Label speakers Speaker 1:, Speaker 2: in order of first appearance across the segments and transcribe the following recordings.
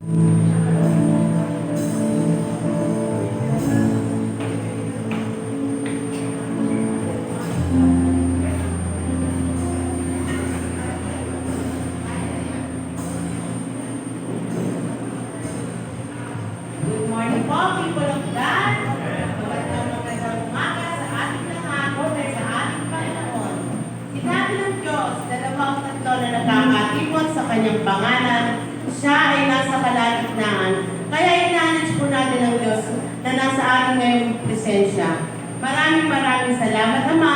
Speaker 1: Good morning po, people of God. Magandang umaga sa ating lahat at sa ating Panginoon. Sinabi ng Diyos, 23 na nagkakatipon sa kanyang pangalan, siya ay nasa kalagitnaan. Kaya i-acknowledge po natin ang Diyos na nasa ating ngayong presensya. Maraming salamat, Ama,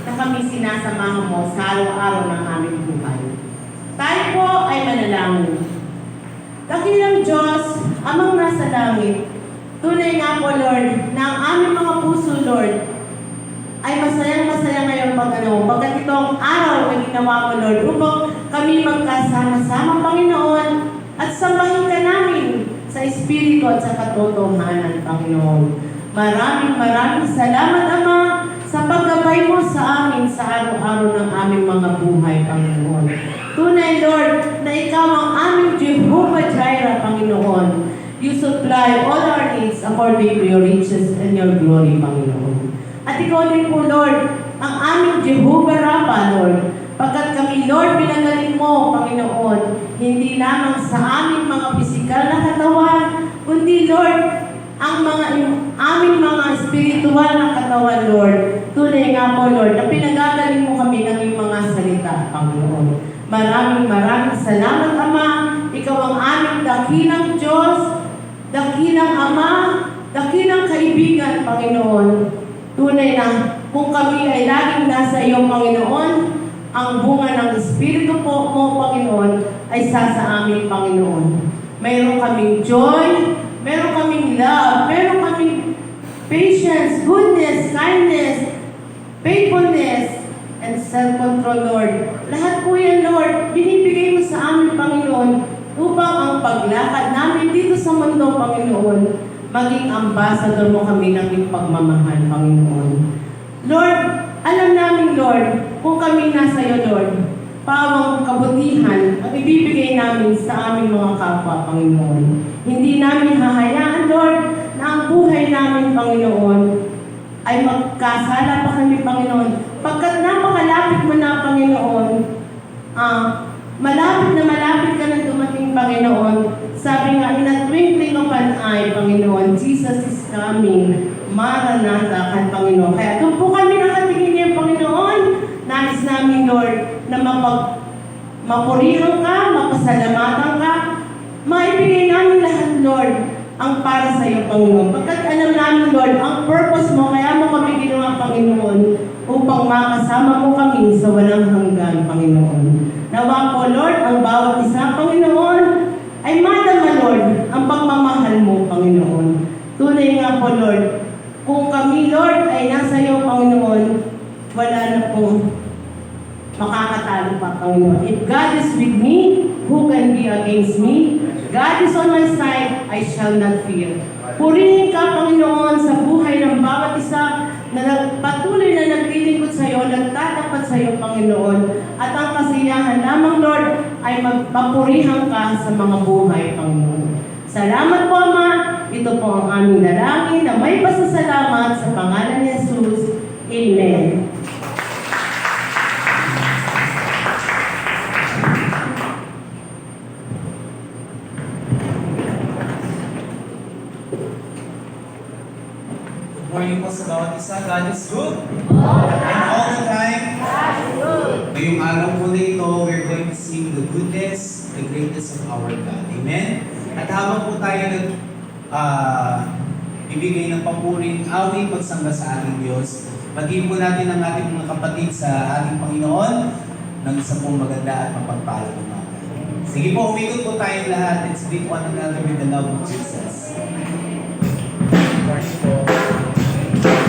Speaker 1: na kami sinasamahan mo sa araw-araw ng aming buhay. Tayo po ay manalangin. Dakilang Diyos, Amang nasa langit, tunay nga po, Lord, na ang aming mga puso, Lord, ay masayang-masaya ngayon pagkat itong araw na ginawa mo, Lord, upang kami magkasama-sama, Panginoon, at sambahin ka namin sa Espiritu at sa katotohanan, Panginoon. Maraming salamat, Ama, sa paggabay mo sa amin sa araw-araw ng aming mga buhay, Panginoon. Tunay, Lord, na ikaw ang aming Jehovah Jireh, Panginoon. You supply all our needs according to your riches and your glory, Panginoon. At ikaw din po, Lord, ang aming Jehovah Rapha, Lord. Pagkat kami, Lord, pinagaling mo, Panginoon, hindi lamang sa aming mga pisikal na katawan, kundi, Lord, ang aming mga spiritual na katawan, Lord. Tunay nga po, Lord, na pinagagaling mo kami ng iyong mga salita, Panginoon. Maraming salamat, Ama. Ikaw ang aming dakilang Diyos, dakilang Ama, dakilang kaibigan, Panginoon. Tunay na kung kami ay laging nasa iyo, Panginoon, ang bunga ng Espiritu po mo, Panginoon, ay sa amin, Panginoon. Mayroon kaming joy, mayroon kaming love, mayroon kaming patience, goodness, kindness, faithfulness, and self-control, Lord. Lahat po yan, Lord, binibigay mo sa amin, Panginoon, upang ang paglakad namin dito sa mundo, Panginoon, maging ambassador mo kami ng iyong pagmamahal, Panginoon. Lord, alam namin, Lord, kung kami nasa iyo, Lord, pawang kabutihan ang ibibigay namin sa aming mga kapwa, Panginoon. Hindi namin hahayaan, Lord, na ang buhay namin, Panginoon, ay magkasala pa kami, Panginoon. Pagkat napakalapit mo na, Panginoon, malapit ka na dumating, Panginoon. Sabi nga, in a twinkling of an eye, Panginoon, Jesus is coming. Maranatha ka, Panginoon. Kaya doon po kami nakatingin niya, Panginoon. Nais namin, Lord, na mapurihan ka, mapasalamatan ka, maibigay namin lahat, Lord, ang para sa iyo, Panginoon. Pagkat alam namin, Lord, ang purpose mo, kaya mo kami ginawa, Panginoon, upang makasama mo kami sa walang hanggan, Panginoon. Nawa po, Lord, ang bawat isa, Panginoon, ay madama, Lord, ang pagmamahal mo, Panginoon. Tunay nga po, Lord, kung kami, Lord, ay nasa iyo, Panginoon, wala na pong makakatalo pa, Panginoon. If God is with me, who can be against me? God is on my side, I shall not fear. Purihin ka, Panginoon, sa buhay ng bawat isa na patuloy na naglilingkod sa iyo, nagtatapat sa iyo, Panginoon. At ang kasiyahan lamang, Lord, ay magpapurihan ka sa mga buhay, Panginoon. Salamat po, Ama. Ito po ang aming dalangin na may pasasalamat sa pangalan ni Jesus. Amen.
Speaker 2: Morning po sa bawat isa. God is good. And all the time. Ngayong araw po na ito, we're going to sing the goodness, the greatness of our God. Amen? At habang po tayo ibigay ng papuring awit pagsamba sa ating Diyos, maging po natin ang ating mga kapatid sa ating Panginoon ng isa pong maganda at mapagpalang umaga. Sige po, umikot po tayo lahat. Let's greet one another with the love of Jesus. Morning po.
Speaker 3: Oh,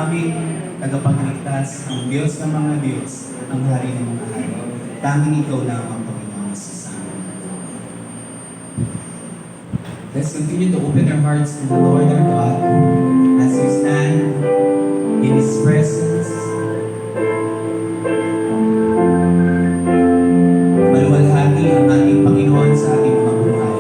Speaker 2: aming tagapagligtas, ang Diyos ng mga Diyos, ang Hari ng mga Hari. Tanging ikaw lang ang Panginoon sa amin.
Speaker 3: Let's continue to open our hearts to the Lord our God as we stand in His presence.
Speaker 2: Maluwalhati ang ating Panginoon sa ating mga buhay.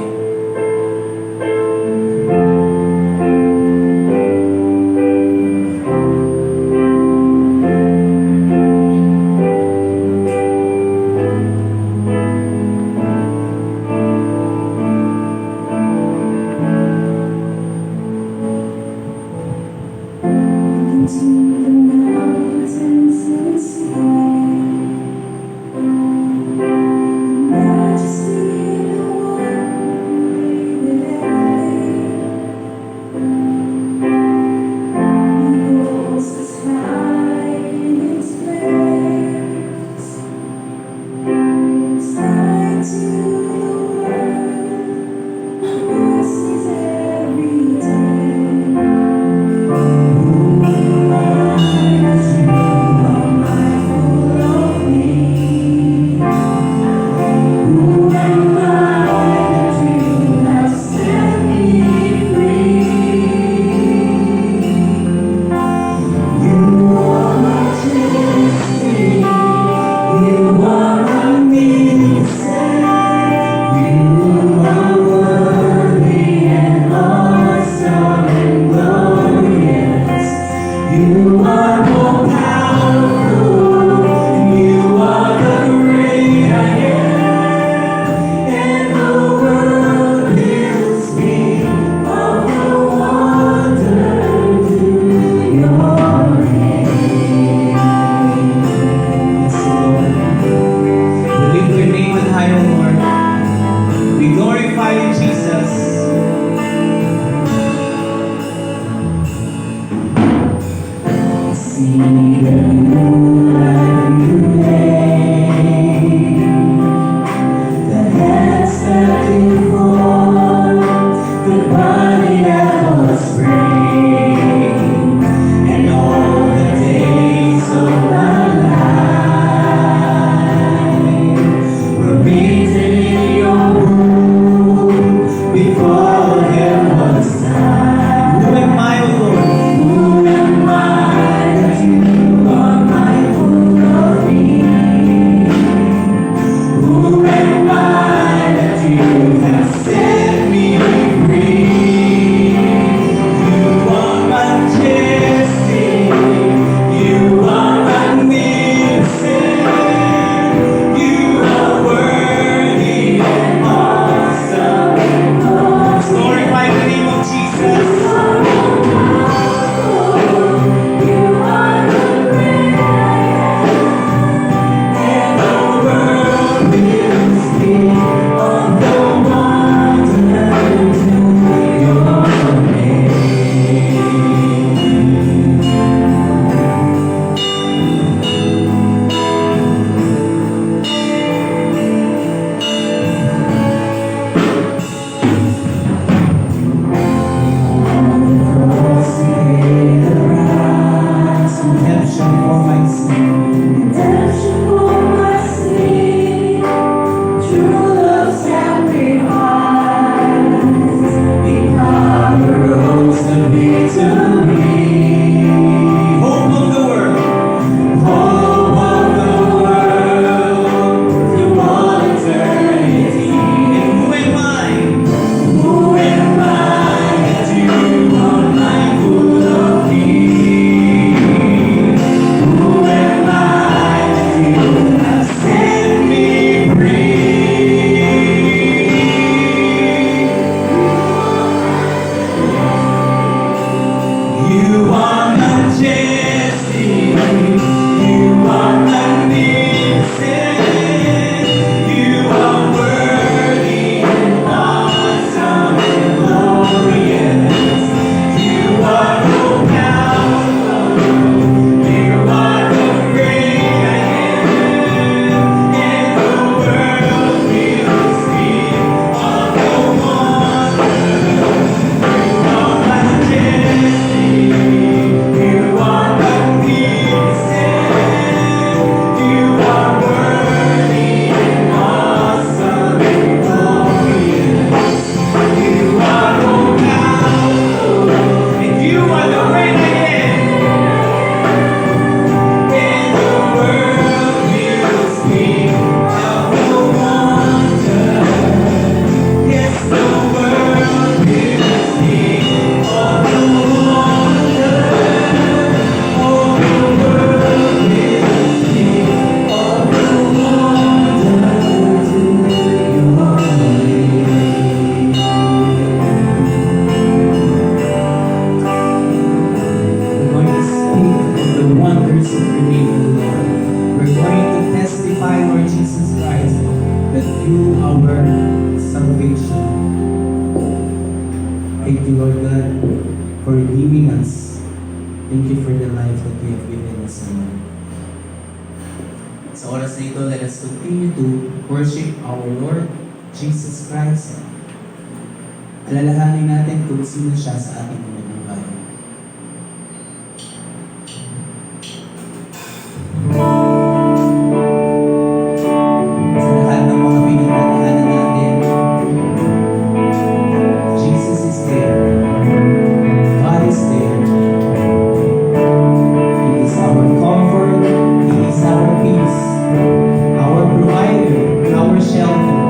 Speaker 3: our salvation. Thank you, Lord God, for redeeming us. Thank you for the life that you have given us, Lord. Sa oras na ito, let us continue to worship our Lord Jesus Christ. Alalahanin natin kung sino siya sa ating mga buhay. Sa lahat ng mga pinagdadaanan natin, Jesus is there. God is there. He is our comfort. He is our peace. Our provider. Our shelter.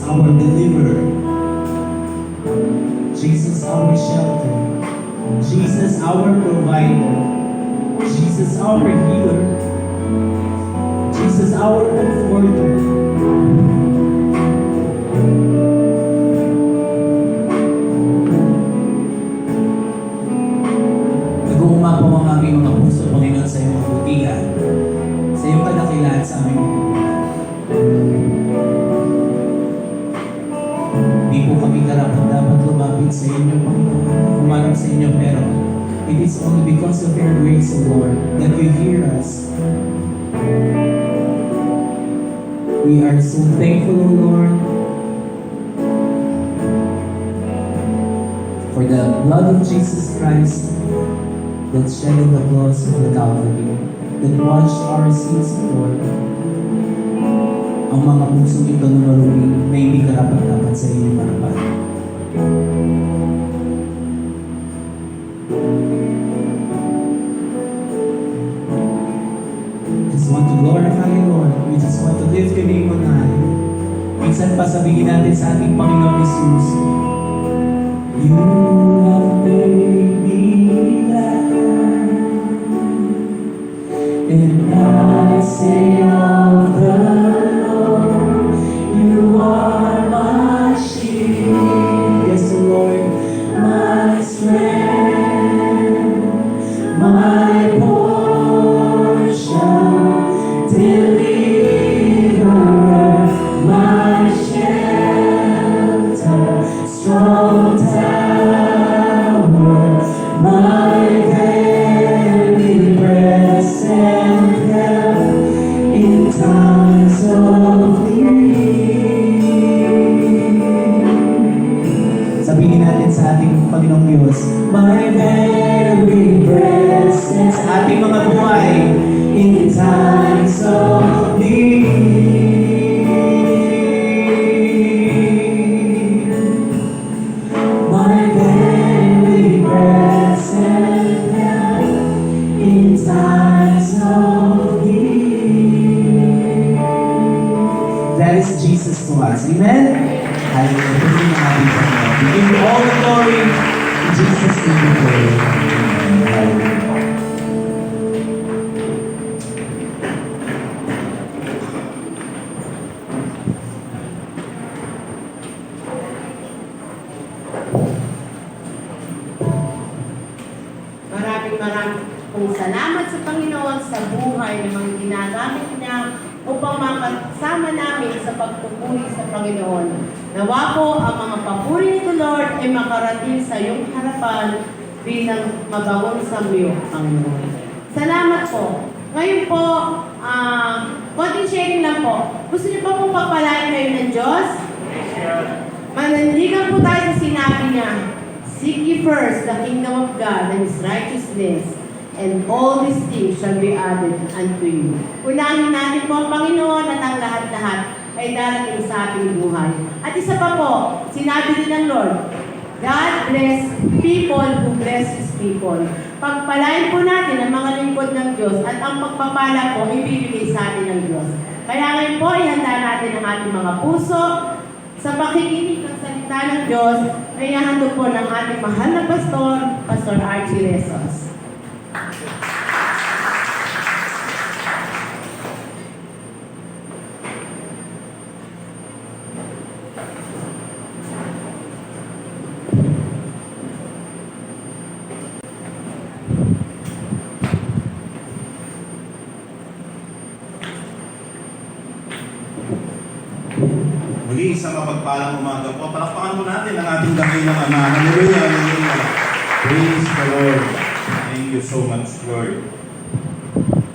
Speaker 3: our deliverer. Jesus, our shelter. Jesus, our provider. Jesus, our healer. Jesus, our comforter. Nag-uumapaw ang aming mga puso, Panginoon, sa iyong kabutihan, sa iyong kadakilaan sa aming mga buhay. Hindi po kami karapat dapat lumapit sa inyo, Panginoon, kumarap sa inyo, pero it is only because of your grace, O Lord, that you hear us. We are so thankful, O Lord, for the blood of Jesus Christ that shed on the cross of the Calvary, that washed our sins, Lord. Ang mga pusong ito na marumi na hindi karapat-dapat sa inyong harapan. Just want to glorify you, Lord. We just want to lift your name on high. Minsan pa sabihin natin sa ating Panginoon Jesus, you have made me glad, and I say of the Lord, you are my shield. Yes, Lord, my strength, my portion, deliverer, my shelter, strong tower, my very present help in times of need. Sabihin natin sa ating Panginoong Diyos, my very present sa ating mga buhay in times of need. My very present help in times of need. That is Jesus to us. Amen? Hallelujah. Pagpapalin ang ating Panginoon. We give you all the glory. In Jesus' name we pray. Amen. Hallelujah.
Speaker 1: Maraming pong salamat sa Panginoon sa buhay na mga ginagamit niya upang makasama namin sa pagpupuri sa Panginoon. Nawa po ang mga papuri nito, Lord, ay makarating sa iyong harapan bilang mabawang samyo, Panginoon. Salamat po. Ngayon po, konting sharing lang po. Gusto niyo pa pong pagpalain kayo ng Diyos? Manandigan po tayo sa sinabi niya, seek ye first the kingdom of God and His righteousness, and all these things shall be added unto you. Unahin natin po ang Panginoon at ang lahat-lahat ay darating sa ating buhay. At isa pa po, sinabi din ng Lord, God bless people who bless His people. Pagpalain po natin ang mga lingkod ng Diyos at ang pagpapala po ibibigay sa atin ng Diyos. Kaya ngayon po, ihanda natin ang ating mga puso sa pakikinig ng salita ng Diyos na ihahandog po ng ating mahal na pastor, Pastor Archie Rezos.
Speaker 4: Muli, sa mapagpalang umaga po, palakpakan mo natin ang ating dakilang Ama. Hallelujah, hallelujah. Praise the Lord. Thank you so much, Lord.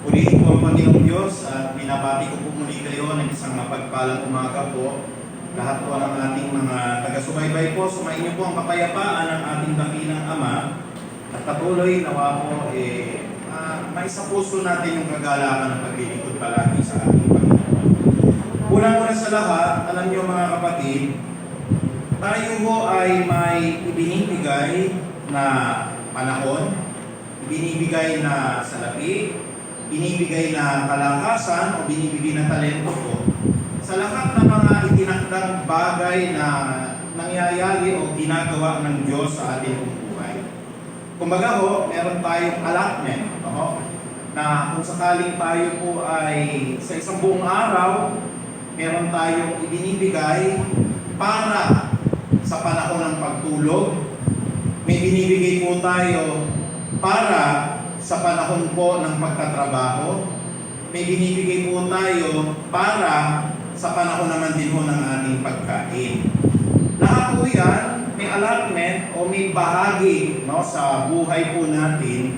Speaker 4: Purihin po ang Panginoong Diyos at binabati ko po muli kayo ng isang mapagpalang umaga po. Lahat po ng ating mga taga-subaybay po, sumayin niyo po ang kapayapaan ng ating dakilang Ama at patuloy nawa po maisa puso natin yung kagalakan ng paglilingkod palagi sa ating Panginoon. Unang-una sa lahat, alam niyo mga kapatid, tayo po ay may ibinibigay na panahon, ibinibigay na salapi, binibigay na kalakasan o binibigay na talento po sa sa lahat ng mga itinakdang bagay na nangyayari o ginagawa ng Diyos sa ating buhay. Kumbaga ho, meron tayong allotment, no? Na kung sakaling tayo po ay sa isang buong araw, meron tayong ibinibigay para sa panahon ng pagtulog. May binibigay po tayo para sa panahon po ng pagtatrabaho. May binibigay po tayo para sa panahon naman din po ng ating pagkain. Lahat po yan, may allotment o may bahagi, no, sa buhay po natin.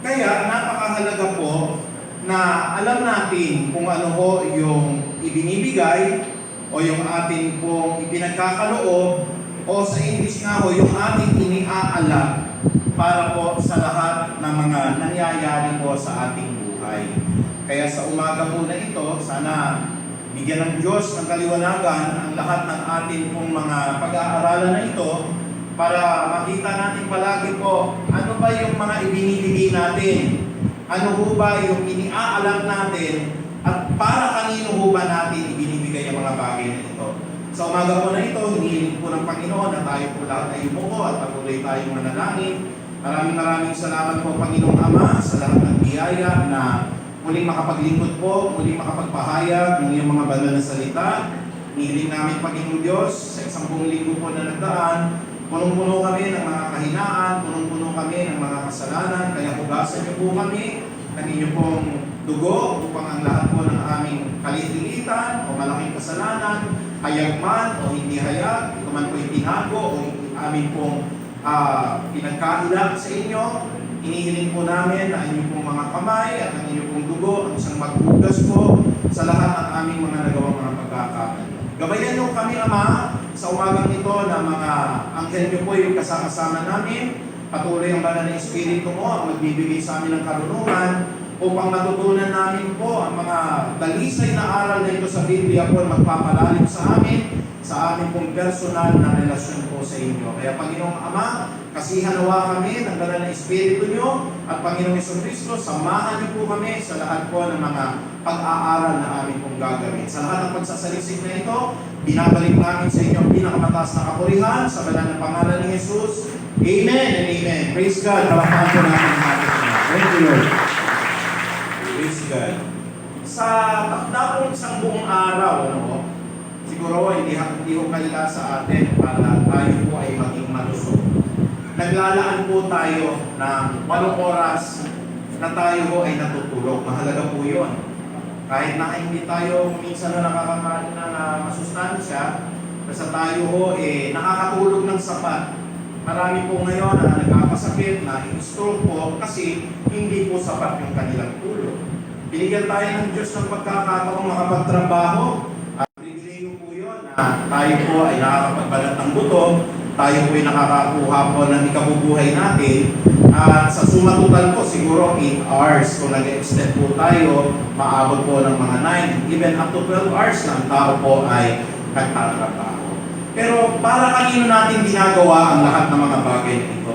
Speaker 4: Kaya napakahalaga po na alam natin kung ano po yung ibinibigay o yung ating pong ipinagkakaloob o sa English nga ho, yung ating iniaalak para po sa lahat ng mga nangyayari po sa ating buhay. Kaya sa umaga po na ito, sana bigyan ng Diyos ng kaliwanagan ang lahat ng ating pong mga pag-aaralan na ito para makita natin palagi po ano ba yung mga ibinibigay natin, ano ho ba yung iniaalak natin at para kanino ho ba natin ibinibigay ang mga bagay na ito. Sa umaga po na ito, hinihiling po ng Panginoon na tayo po lahat ay umuko at patuloy tayong manalangin. Maraming salamat po Panginoong Ama sa lahat ng biyaya na muling makapaglingkod po, muling makapagpahayag ng iyong mga banal na salita. Hinihiling namin Panginoong Diyos sa isang buong linggo po na nagdaan. Punong-puno kami ng mga kahinaan, punong-puno kami ng mga kasalanan, kaya hugasan niyo po kami ng inyong pong dugo upang ang lahat po ng aming kalilitan o malaking kasalanan, hayag man o hindi hayag, ito man po itinago o amin pong pinagkaila sa inyo, inihiling po namin na inyong pong mga kamay at ang inyong pong dugo ang isang maghugas po sa lahat ng aming mga nagawang mga pagkakamali. Gabayan niyo kami, Ama, sa umagang ito na mga anghel niyo po yung kasama namin. Patuloy ang banal na Espiritu mo ang magbibigay sa amin ng karunungan upang matutunan namin po ang mga dalisay na aral na ito sa Biblia po magpapalalim sa amin pong personal na relasyon po sa inyo. Kaya Panginoong Ama, kasihan nawa kami ng banal na Espiritu niyo at Panginoong Jesucristo, samahan niyo po kami sa lahat po ng mga pag-aaral na amin pong gagawin. Sa lahat ng pagsasalisik na ito, binabalik namin sa inyo ang pinakamataas na kapurihan sa banal na pangalan ni Jesus. Amen and amen. Praise God. Palakpakan po natin ang ating Panginoon. Thank you, Lord. Praise God. Sa takda po isang buong araw, siguro hindi ho kalila sa atin para tayo po ay maging malusog. Naglalaan po tayo ng 8 oras na tayo ho ay natutulog. Mahalaga po yun. Kahit na hindi tayo minsan na nakakakain na masustansya, basta tayo ho nakakatulog ng sapat. Marami po ngayon na nagkakasakit, na in-stroke po kasi hindi po sapat yung kanilang tulog. Binigyan tayo ng Diyos ng pagkakataong makapagtrabaho. At pribileyo po yun na tayo po ay nakakapagbalat ng buto, tayo po ay nakakakuha po ng ikabubuhay natin. At sa suma total po, siguro 8 hours. Kung nag-extend po tayo, maabot po ng mga 9, even up to 12 hours na ang tao po ay nagtatrabaho. Pero para kanino natin ginagawa ang lahat ng mga bagay nito?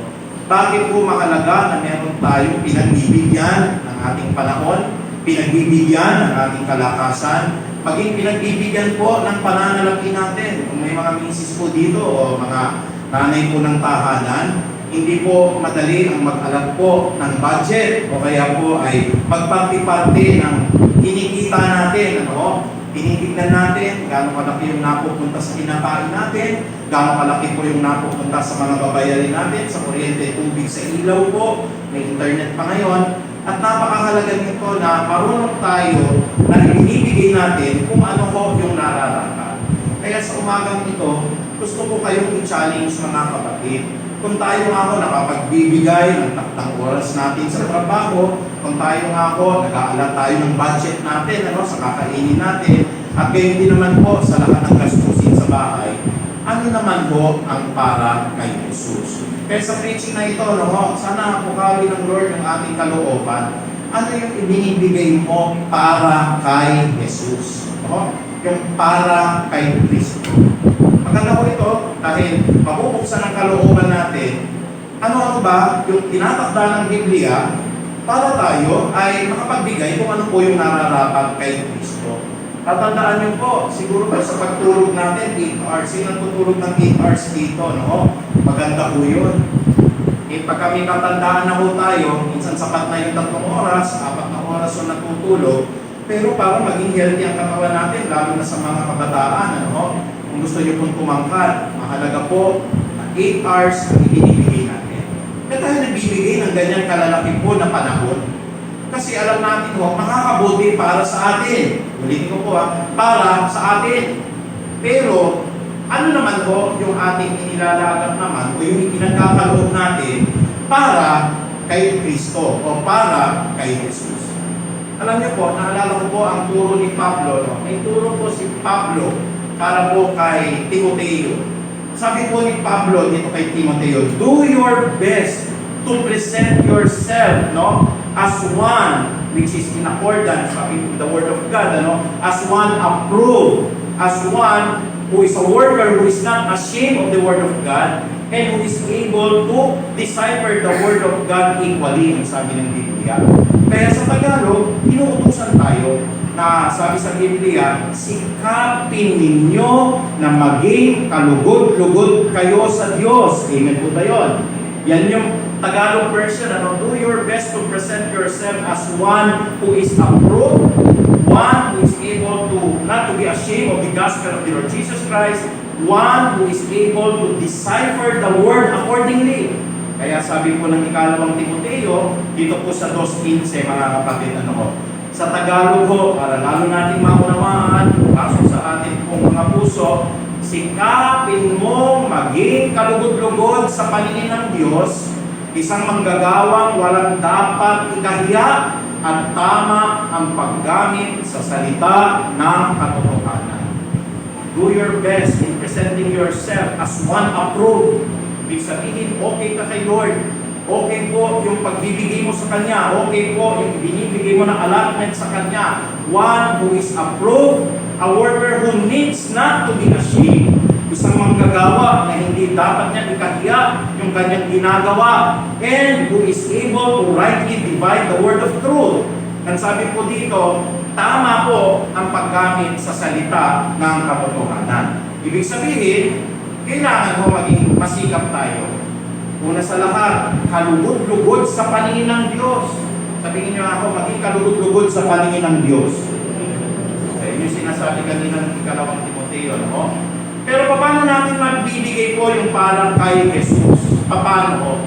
Speaker 4: Bakit po mahalaga na meron tayong pinagbibigyan ng ating panahon, pinagbibigyan ng ating kalakasan, maging pinagbibigyan po ng pananalapi natin? Kung may mga misis po dito o mga nanay po ng tahanan, hindi po madali ang mag-alat po ng budget o kaya po ay magparti-parti ng kinikita natin. Tinitignan natin gaano kalaki yung napupunta sa kinakain natin, gaano kalaki po yung napupunta sa mga babayarin natin, sa kuryente, tubig, sa ilaw po, may internet pa ngayon. At napakahalaga nito na marunong tayo na ibinibigay natin kung ano po yung nararapat. Kaya sa umagang ito, gusto ko kayong i-challenge mga kapatid. Kung tayo nga ako nakapagbibigay ng taktang oras natin sa trabaho, kung tayo nga ako nag-aalat tayo ng budget natin sa kakainin natin, at gayon din naman po sa lahat ng gastusin sa bahay, ano naman po ang para kay Jesus? Kaya sa preaching na ito, sana pukawi ng Lord yung ating kalooban. Ano yung ibinibigay mo para kay Jesus? Yung para kay Kristo. Maganda po ito dahil mabubuksan ang kalooban natin. Ano ba yung tinatakda ng Biblia para tayo ay makapagbigay kung ano po yung nararapat kay Kristo. Tatandaan niyo po, siguro po sa pagtulog natin, 8 hours. Sino tutulog ng 8 hours dito, no? Maganda po yun. Pag kami tatandaan na po tayo, minsan sapat na yung 3 oras, 4 na oras yung natutulog, pero para maging healthy ang katawan natin, lalo na sa mga kabataan, ano? Kung gusto niyo pong tumangkad, mahalaga po na 8 hours ang ibinibigay natin. Kaya tayo nagbibigay ng ganyan kalalaki po na panahon. Kasi alam natin ho, makakabuti para sa atin. Ulitin ko po para sa atin. Pero, ano naman ho yung ating inilalagak naman o yung pinagkakaloob natin para kay Kristo o para kay Jesus. Alam niyo po, naalala ko po ang turo ni Pablo. No? May turo po si Pablo para po kay Timoteo. Sabi po ni Pablo dito kay Timoteo, do your best to present yourself, no, as one which is in accordance with the word of God, ano, as one approved, as one who is a worker who is not ashamed of the word of God and who is able to decipher the word of God equally, ang sabi ng Biblia. Kaya sa Tagalog, inuutusan tayo na sabi sa Biblia, sikapin ninyo na maging kalugod-lugod kayo sa Diyos. Amen po ba yun? Yan yung Tagalog version, ano? Do your best to present yourself as one who is approved, one who is able to not to be ashamed of the gospel of the Lord Jesus Christ, one who is able to decipher the word accordingly. Kaya sabi po ng ikalawang Timoteo, dito po sa 2:15, mga kapatid, ano ho, sa Tagalog ho, para lalo natin maunawaan, pasok sa atin pong mga puso, sikapin mo maging kalugod-lugod sa paningin ng Diyos, isang manggagawang walang dapat ikahiya at tama ang paggamit sa salita ng katotohanan. Do your best in presenting yourself as one approved. Ibig sabihin, okay ka kay Lord. Okay po yung pagbibigay mo sa Kanya. Okay po yung binibigay mo ng allotment sa Kanya. One who is approved, a worker who needs not to be ashamed. Isang manggagawa na hindi dapat niya ikahiya yung kanyang ginagawa, and who is able to rightly divide the word of truth. Ang sabi po dito, tama po ang paggamit sa salita ng katotohanan. Ibig sabihin, kailangan mo maging masikap tayo. Una sa lahat, kalugod-lugod sa paningin ng Diyos. Sabihin niyo ako, maging kalugod-lugod sa paningin ng Diyos. Okay, yung sinasabi kanina ng ikalawang Timoteo, no? Pero paano natin magbibigay po yung parang kay Jesus? Paano?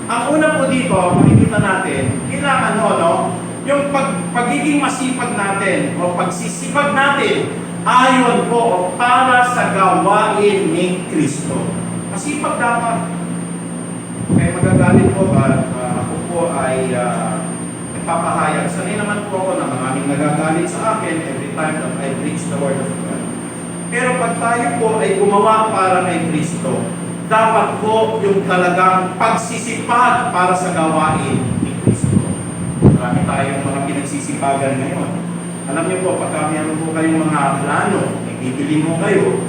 Speaker 4: Ang una po dito, makikita natin, kailangan no, yung pagiging masipag natin o pagsisipag natin ayon po o para sa gawain ni Kristo. Masipag dapat. Kaya magagalit po ba, ako po ay nagpapahayag. Sanay naman po ako na maraming nagagalit sa akin every time that I preach the word of God. Pero pag tayo po ay gumawa para kay Kristo, dapat po yung talagang pagsisipag para sa gawain ni Kristo. Marami tayong mga pinagsisipagan ngayon. Alam niyo po, pagka mayroon po kayong mga plano, bibili mo kayo,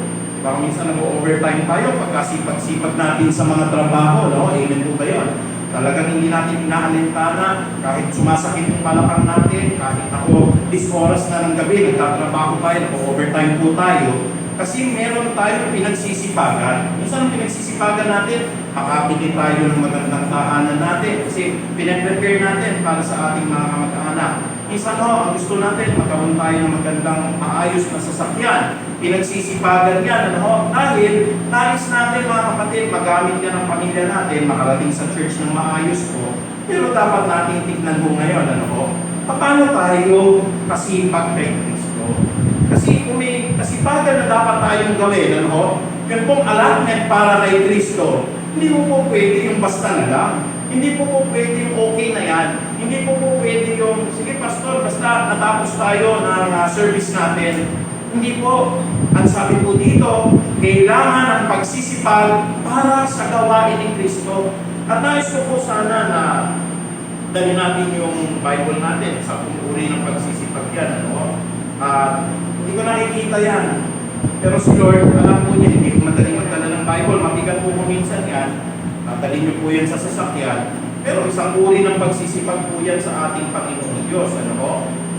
Speaker 4: baka minsan nag-overtime tayo pagkasipag-sipag natin sa mga trabaho, no? Amen po ba yun? Talagang hindi natin inaalintana, kahit sumasakit yung balakang natin, kahit ako, this oras na ng gabi, nagtatrabaho tayo, nag-overtime po tayo, kasi meron tayong pinagsisipagan. Minsan ang pinagsisipagan natin, makabili tayo ng magandang tahanan natin, kasi pinag-prepare natin para sa ating mga kamag-anak. Minsan ang gusto natin, magkaroon tayo ng magandang maayos na sasakyan. Pinagsisipagan yan, dahil nais natin mga kapatid, magamit yan ng pamilya natin, makarating sa church ng maayos po. Pero dapat natin tignan po ngayon, paano tayo kasipag kay Kristo? Kasi kung may kasipagan na dapat tayong gawin, yun pong allotment para kay Kristo, hindi po pwede yung basta na lang. Hindi po pwede yung okay na yan. Hindi po pwede yung, sige pastor, basta natapos tayo ng service natin. Hindi po. Ang sabi po dito, kailangan ang pagsisipag para sa gawain ni Kristo. At nais ko po sana na dali natin yung Bible natin sa pumuri ng pagsisipag yan. Hindi ko nakikita yan. Pero si Lord, alam po niya, hindi ko madaling magdala ng Bible. Mabigat po minsan yan. Dalhin niyo po yan sa sasakyan. Pero isang uri ng pagsisipag po yan sa ating Panginoon Diyos.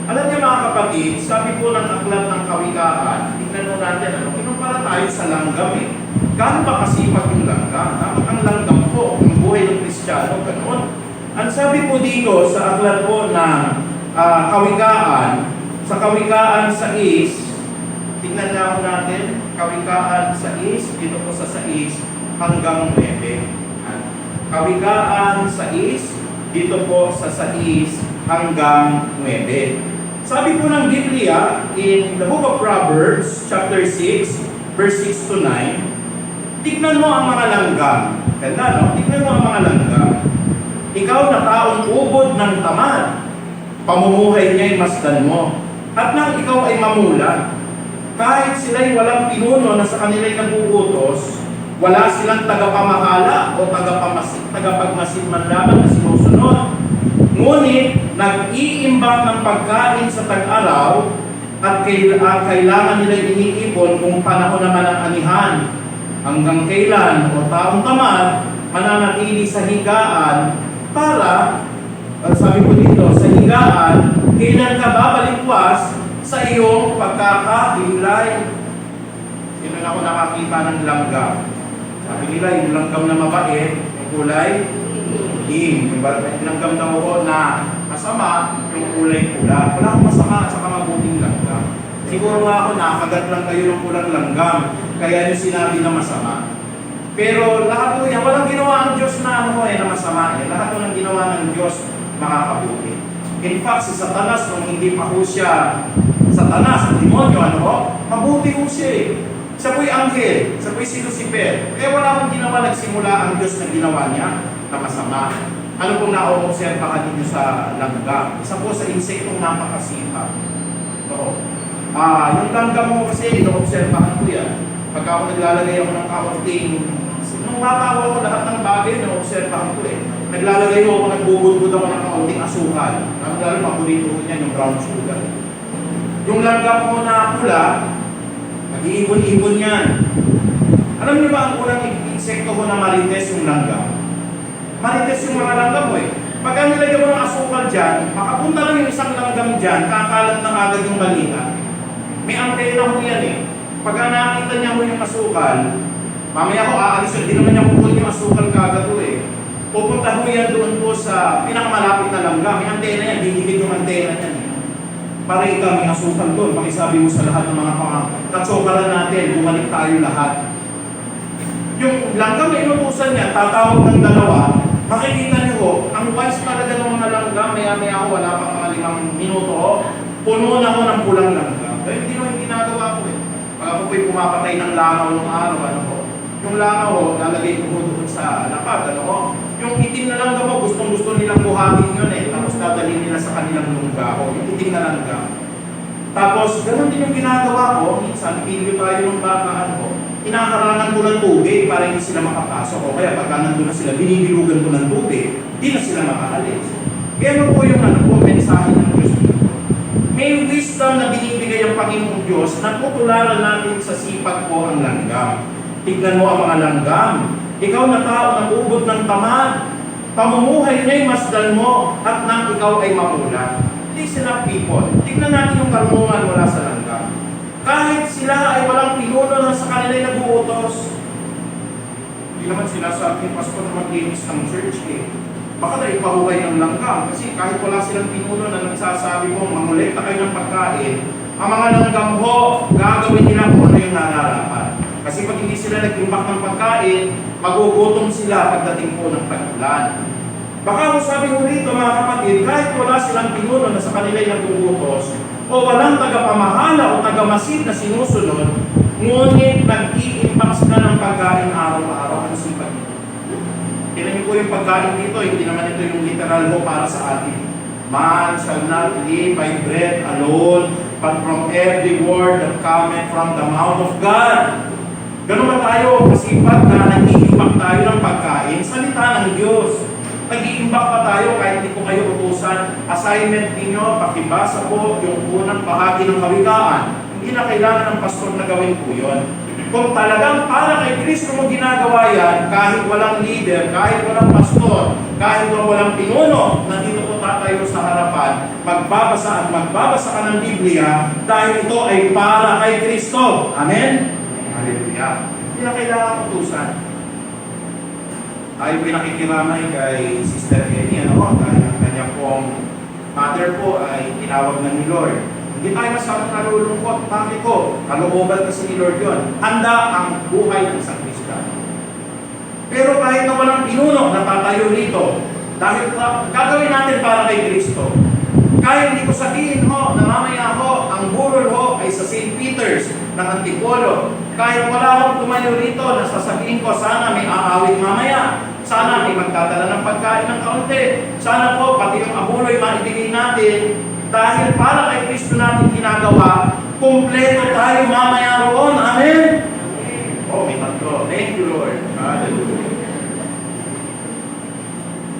Speaker 4: Alam niyo mga kapatid, sabi po ng aklat ng Kawikaan, tingnan mo natin, kinumpara tayo sa langgam eh. Gaano ba kasipag yung langgam? Ang langgam po, ang buhay ng Kristiyano, ganoon. Ang sabi po dito sa aklat po ng Kawikaan, sa Kawikaan 6, tingnan nga po natin, Kawikaan 6, dito po sa 6 hanggang 9. Kawikaan 6, dito po sa 6 hanggang 9. Sabi po ng Biblia in the book of Proverbs, chapter 6, verse 6 to 9, tignan mo ang mga langgam. Ganda, no? Tignan mo ang mga langgam. Ikaw na taong ubod ng tamad, pamumuhay niya'y masdan mo. At nang ikaw ay mamulat, kahit sila'y walang pinuno na sa kanila'y naguutos, wala silang tagapamahala o tagapagmasid man lamang na sinusunod. Ngunit, nag-iimbak ng pagkain sa tag-araw at kailangan nila iniipon kung panahon naman ang anihan. Hanggang kailan o taong tamad, mananatili sa higaan para, sabi ko dito, sa higaan, kailan ka babalikwas sa iyong pagkakahimlay. Sino na ako nakakita ng langgam? Sabi nila, yung langgam na mabait, may kulay, yung langgam na uho na masama, yung kulay pula. Wala akong masama sa mabuting langgam. Siguro nga ako, nakagat lang kayo ng pulang langgam, kaya yung sinabi na masama. Pero lahat po yan, walang ginawa ang Diyos na na masama. Lahat po ng ginawa ng Diyos, makakabuti. In fact, si Satanas, nung hindi pa po siya Satanas, ang demonyo, mabuti po siya eh. Siya po'y anghel, siya po'y si Lucifer. Kaya wala akong ginawa, nagsimula ang Diyos na ginawa niya na masama. Ano pong na-obserbahan ninyo sa langgam? Isa po sa insektong napakasipag. Oo. Yung langgam mo kasi, ino-obserbahan ko yan. Pagka ako naglalagay ako ng kaunting, nung bata ako lahat ng bagay, ino-obserbahan ko eh. Naglalagay ako, nagbubudbud ako ng kaunting asukal. Ang lalo, paborito ko niyan, yung brown sugar. Yung langgam mo na pula, nag-iibon-ibon yan. Alam niyo ba ang unang insekto ko na marites yung langgam? Marites yung mga langgam mo eh. Pagka nilagyan mo ng asukal dyan, makapunta lang yung isang langgam dyan, kakalat na agad yung balita. May antena mo yan eh. Pagka nakita niya mo yung asukal, mamaya ko aalis yun, di naman niya pupunta yung asukal kagad ko eh. Pupunta mo yan doon po sa pinakamalapit na langgam. May antena yan, didikit yung antena yan eh. Para ikaw may asukal doon, pakisabi mo sa lahat ng mga katsokalan natin, bumalik tayo lahat. Yung langgam na inutusan niya, tatawag ng dalawa, makikita niyo ho, ang wise talaga ng mga langgam, maya-maya ako, wala pang mga 5 minuto, puno na ako ng pulang langgam. Dahil hindi naman ginagawa ko eh. Pag ako po'y pumapatay ng langaw ng araw, yung langaw ho, lalagay ko doon sa lapad, yung itim na langgam mo, gustong-gusto nilang buhatin yun eh, tapos dadalhin nila sa kanilang lungga ho, yung itim na langgam. Tapos, ganoon din yung ginagawa ko, minsan, pilyo tayo ng bakaan ko, inaharangan ko ng tubig para hindi sila makapasok. O kaya pagka nandun na sila, binibilugan ko ng tubig, hindi na sila makaalis. Kaya po yung mensahe ng Diyos. May wisdom na binibigay ang Panginoong Diyos na tutularan natin sa sipag po ang langgam. Tignan mo ang mga langgam. Ikaw na tao na ubod ng tamad. Pamumuhay niya'y masdan mo at nang ikaw ay mamulat. Listen up people. Tignan natin yung karunungan mula sa langgam. Kahit sila ay walang pinuno na sa kanila ay naguutos. Hindi naman sinasabi ni Pastor na maglinis ng church eh. Baka na ipahuhay ng langgam. Kasi kahit wala silang pinuno na nagsasabi mo, mangulekta kayo ng pagkain, ang mga langgam ho, gagawin nila kung ano yung nararapat. Kasi pag hindi sila nag-imbak ng pagkain, magugutom sila pagdating po ng tag-ulan. Baka mo sabi mo rito mga kapatid, kahit wala silang pinuno na sa kanila ay naguutos, o walang tagapamahala o tagamasid na sinusunod, ngunit nag-i-impact sila ng pagkain araw-araw ang sipag nito. Tignan niyo po yung pagkain dito, hindi naman ito yung literal mo para sa atin. Man shall not live by bread alone, but from every word that cometh from the mouth of God. Ganun ba tayo kasipag na nag-i-impact tayo ng pagkain? Salita ng Diyos. Nag-i-impact pa tayo kahit hindi ko kayo utusan. Assignment ninyo, pakibasa po yung unang bahagi ng kawikaan. Hindi na kailangan ng pastor na gawin po yun.
Speaker 5: Kung talagang para kay Kristo mo ginagawa yan, kahit walang leader, kahit walang pastor, kahit walang pinuno, nandito po tatayo sa harapan, magbabasa at magbabasa ka ng Biblia dahil ito ay para kay Kristo. Amen? Hallelujah. Hindi na kailangan utusan. Tayo pinakikiramay kay Sister Jenny, dahil ang kanya pong mother po ay tinawag na ni Lord. Hindi tayo masyadong nalulungkot. Bakit ko? Kalooban kasi ni Lord yun. Handa ang buhay ng isang Kristiyano. Pero kahit na walang pinuno na tatayo rito, dahil gagawin natin para kay Kristo, kahit hindi ko sabihin na mamaya ang burol ay sa St. Peter's ng Antipolo. Kahit wala akong tumayo rito, nasasabihin ko, sana may aawit mamaya. Sana may magdadala ng pagkain ng kaunti. Sana po, pati yung abuloy maibigay natin. Dahil para kay Kristo natin ginagawa, kumpleto tayo mamaya roon. Amen? Oh, may tatlo. Thank you, Lord. Hallelujah.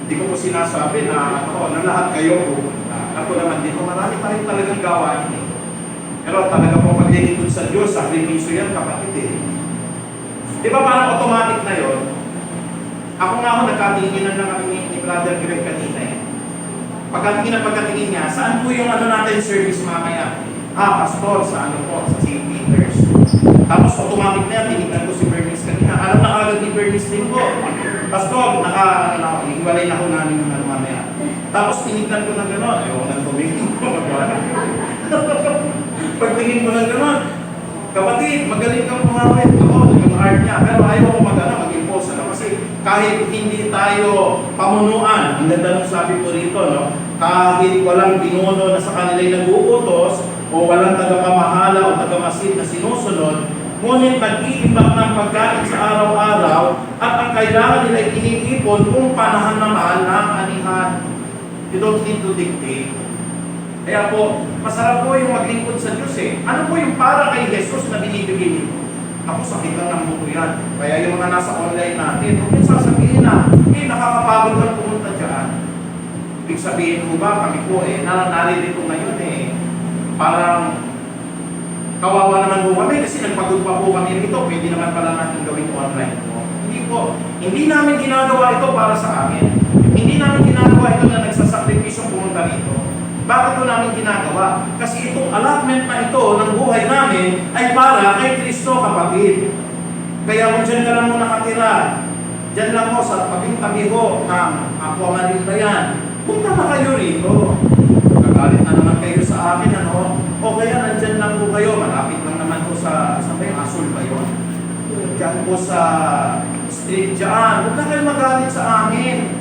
Speaker 5: Hindi ko po sinasabi na lahat kayo pupunta. Ako naman dito, marami tayong talagang gawain. Pero talaga po paglilingkod sa Diyos, sakripisyo yan, kapatid. Di ba parang automatic na yon? Ako nga nagkatinginan lang kami ni Brother Greg kanina pagkatingin niya, saan po yung natin service mamaya? Pastor, sa sa St. Peter's. Tapos automatic na yan, tinignan ko si Bernice kanina. Alam na agad ni Bernice din ko. Pastor, hiwalay na ko namin yung mamaya. Tapos tinignan ko ng gano'n, ayaw ko nang tumingin ko. Pagtingin ko ng gano'n, kapatid, magaling kang pumawit. Yung heart niya. Pero ayaw ko mag-impose. Kasi kahit hindi tayo pamunuan, ang ganda ng sabi ko rito, kahit walang pinuno na sa kanila'y nag-uutos, o walang tagapamahala o tagamasid na sinusunod, ngunit nag-iimbak ng pagkain sa araw-araw at ang kailangan nila iniipon kung panahan na mahal ng anihan. You don't need to dictate. Kaya po, masarap po yung maglingkod sa Diyos Ano po yung para kay Jesus na binibigay niyo? Ako, sakit lang ng buto yan. Kaya yung mga nasa online natin, huwag yung sasabihin na, nakakapagod lang pumunta dyan. Ibig sabihin ko ba, kami po naririto ngayon parang kawawa naman po kami kasi nagpagod pa po kami rito, pwede naman pala natin gawin online po. Hindi po. Hindi namin ginagawa ito para sa amin. Hindi namin ginagawa ito na nagsasakripisyo pumunta rito. Bakit ito namin ginagawa? Kasi itong allotment na ito ng buhay namin ay para kay Kristo, kapatid. Kaya kung dyan ka lang mo nakatira, dyan lang mo sa tabing-tabi ho ng Aquamarine na yan, punta na kayo rito. Kagalit na naman kayo sa akin, o kaya nandyan lang po kayo, malapit lang naman po sa yung Asul ba yun? Diyan po sa street dyan, huwag na kayo magalit sa amin.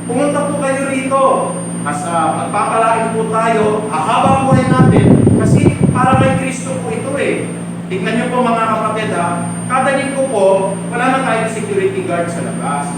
Speaker 5: Pumunta po kayo rito. Magpapalain po tayo, hahaba buhay natin, kasi para kay Kristo po ito Tignan niyo po mga kapatid kada linggo po, wala na tayong security guard sa labas.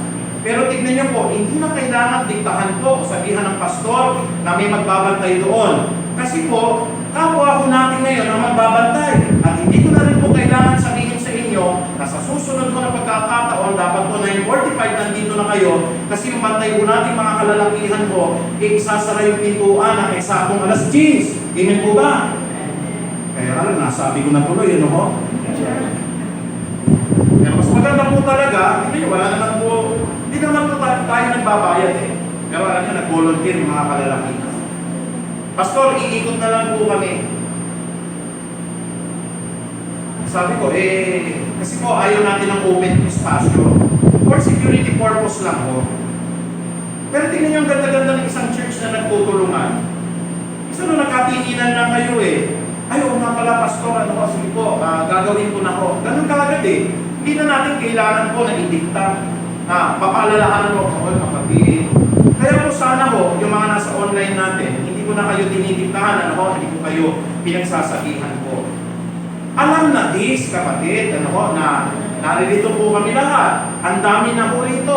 Speaker 5: Pero tignan niyo po, hindi na kailangan diktahan po o sabihan ng pastor na may magbabantay doon. Kasi po, kapwa po natin ngayon ang magbabantay. At hindi ko na rin po kailangan sabihin sa inyo na sa susunod ko na pagkakataon, dapat po 9:45 nandito na kayo kasi yung bantay po natin mga kalalakihan po, isasara yung pintuan ng eksakong alas 10. Amen po ba? Kaya nasabi ko na tuloy, Pero mas maganda po talaga, wala naman po, hindi naman po tayo nagbabayad Pero alam nyo, nag-volunteer yung mga kalalakihan. Pastor, iikot na lang po kami. Sabi ko, kasi po ayaw natin ng open espasyo. For security purpose lang po. Pero tingnan nyo ang ganda-ganda ng isang church na nagtutulungan. Isa nung nagkatinginan lang kayo ayaw nga pala, pastor, sige po, gagawin ko na ho. Ganun kagad Hindi na natin kailangan po na idikta. Papaalalahanan mo, kapatid. Kaya po sana yung mga nasa online natin, hindi ko na kayo dinidiktahan, hindi ko kayo pinagsasabihan po. Alam na this, kapatid, na naririto po kami lahat. Ang dami na po rito,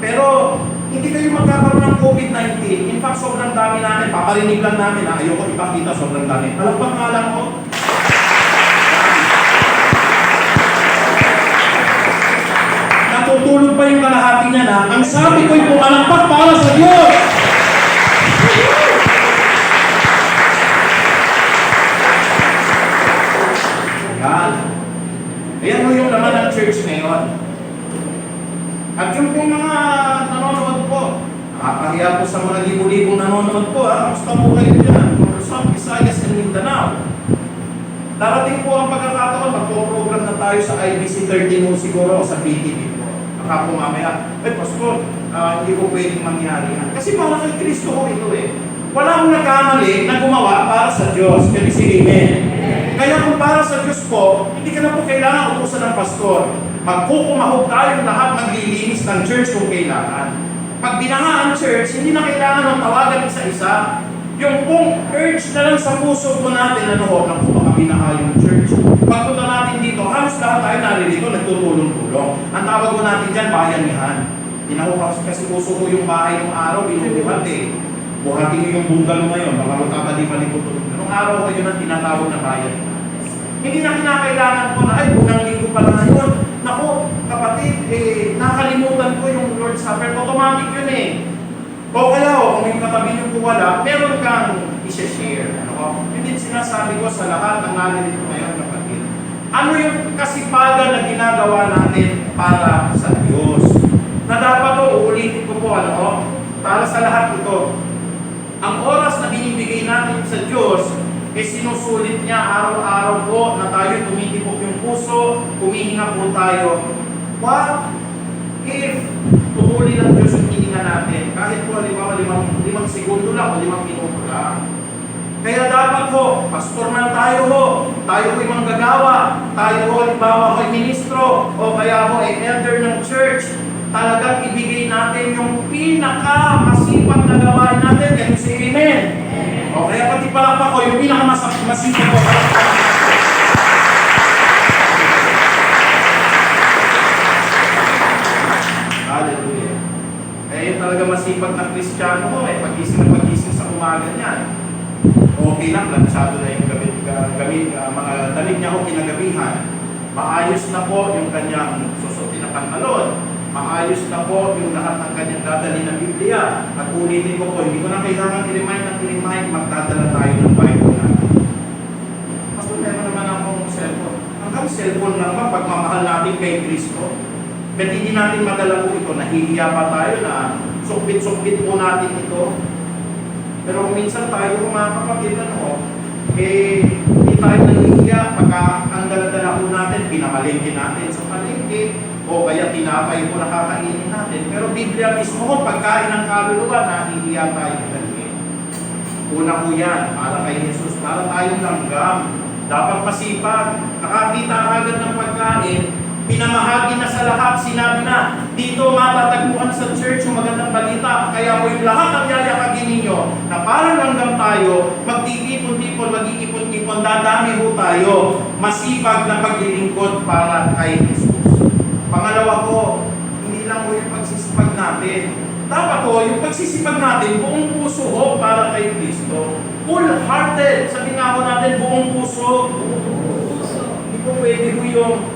Speaker 5: Pero hindi kayo magkakaroon ng COVID-19. In fact, sobrang dami namin. Paparinig lang namin. Ayoko ipakita, sobrang dami. Alam ba nga lang Natutulog pa yung kalahati niya na ang sabi ko'y pumalakpak para sa Diyos. Yan. Ayan mo yung laman ng church ngayon. At yung pong mga nanonood po, nakakahiya po sa mga libo-libong nanonood po, kamusta po kayo dyan? Luzon, Visayas, and Mindanao. Darating po ang pagkakataon, magpo-program na tayo sa IBC 13 mo siguro o sa PTV po. Baka po mamaya, Pastor, hindi ko pwedeng mangyari yan. Kasi para kay Kristo ko ito eh. Wala akong nagkamali na gumawa para sa Diyos. Kaya si Amen. Kaya kung para sa Diyos po, hindi ka na po kailangan utusan ng pastor. Magkukumahog tayo lahat maglilinis ng church kung kailangan. Pag binaha ang church, hindi na kailangan ng tawagan isa-isa. Yung pong urge na lang sa puso po natin, ano ho, naku, baka binaha yung church. Pagpunta natin dito, halos lahat tayo naririto, nagtutulong-tulong. Ang tawag ko natin dyan, bayanihan. Tinahukas kasi puso ko yung bahay ng araw, binubuhat eh. Buhatin nyo yung bungalow ngayon, baka magkakalipan ko tulong. Nung araw ko yun ang tinatawag na bayan. Hindi na kinakailangan ko na, ay, bunang linggo pala ngayon. Naku, kapatid, nakalimutan ko yung Lord's Supper. Automatic yun eh. O kaya kung yung katabi nyo po wala, meron kang i-share. Ano? Yun din sinasabi ko sa lahat ng nalilito ngayon, kapatid. Ano yung kasipagan na ginagawa natin para sa Diyos? Na dapat o, uulitin ko po, ano? Para sa lahat ito. Ang oras na binibigay natin sa Diyos, sinusulit niya araw-araw po na tayo tumitibok yung puso, humihinga po tayo. What if tumuli ng Diyos yung hininga natin? Kahit po limang segundo lang o 5 minuto lang. Kaya dapat ho, pastor man tayo ho ay manggagawa, tayo ho, halimbawa ho ay ministro, o kaya ho ay elder ng church, talagang ibigay natin yung pinaka-masipag na gawain natin. Kaya si Amen. O kaya pati palakpak ko, yung pinaka-masipag ko. Hallelujah. Kaya yung talaga masipag na Kristiyano mo, pagising na pagising sa umaga niyan. Okay lang, lansyado na yung mga damit niya ho kinagabihan. Maayos na po yung kanyang susutin na pantalon. Maayos na po yung lahat ng kanyang dadali ng Biblia. At ulitin ko po, hindi ko na kailangan i-remind, magdadala tayo ng Bible natin. Mas meron naman akong cellphone. Hanggang cellphone lang ba, pagmamahal natin kay Kristo? Pero hindi natin madala po ito, nahihiya pa tayo na sukbit-sukbit po natin ito. Pero kung minsan tayo, mga kapatid, hindi tayo nahihiya pagka ang dala-dala po natin, pinamalengke natin sa palengke, o kaya tinapay po nakakainin natin. Pero Biblia mismo ko, pagkain ng kaluluwa, nahihiya tayo dalhin. Una po yan, para kay Jesus, para tayong langgam. Dapat masipag. Nakakita agad ng pagkain, pinamahagi na sa lahat, sinabi na, dito matatagpuan sa church yung magandang balita. Kaya po yung lahat ang yayakagin ninyo, na parang langgam tayo, magtitipon-tipon, mag-iipon-tipon, dadami po tayo, masipag na paglilingkod para kay Jesus. Pangalawa ko, hindi lang po yung pagsisipag natin. Dapat po, yung pagsisipag natin, buong puso ho para kay Kristo. Full-hearted. Sabi nga ho natin, buong puso. Hindi po pwede po yung,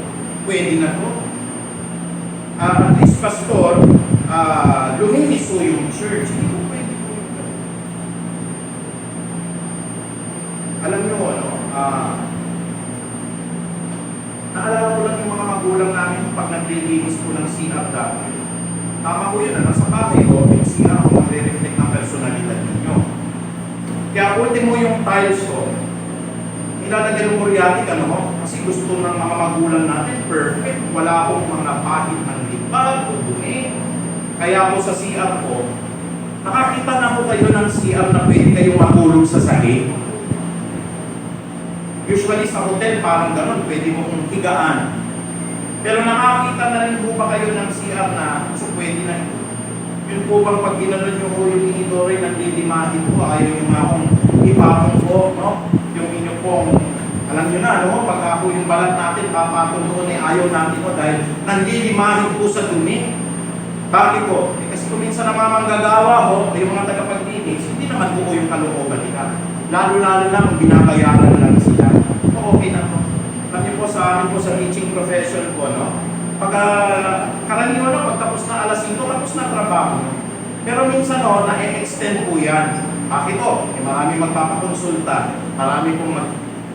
Speaker 5: pwede na po. At least, pastor, luminis po yung church. Hindi po pwede po yung alam nyo, naalala ko lang yung mga magulang namin pag naglilinis po ng CR dati. Tama ko yun, nasa bahay ko, yung CR ko magre-reflect ng personalidad ninyo. Kaya ultimo yung tiles ko, nilalagyan ng muriatic, kasi gusto ng mga magulang natin, perfect, wala akong mga pahit ng lipat o dumi. Kaya po sa CR ko, nakakita na ko kayo ng CR na pwede kayong matulog sa sahig. Usually sa hotel, parang gano'n, pwede mo kong higaan. Pero nakakita na rin po ba kayo ng CR na so pwede na ito? Yun po bang pag ginanon nyo po yung inidore, naglilimahin po, ayaw yung akong ipapong po, no? Yung inyo pong, alam nyo na, no? Pag ako yung balat natin, papatong doon, ayaw natin po dahil naglilimahin po sa dumi. Bakit po? Kasi kung minsan namamanggagawa ho, yung mga tagapaglinis, hindi naman po yung kalooban nila. Lalo-lalo na kung binabayaran lang sila. So, okay na po. Alam niyo po sa amin po sa teaching profession po, no? Pagka karaniwan na, pag tapos na alas 5, tapos na trabaho. Pero minsan, na-extend po yan. Bakit po? Marami magpapakonsulta. Marami pong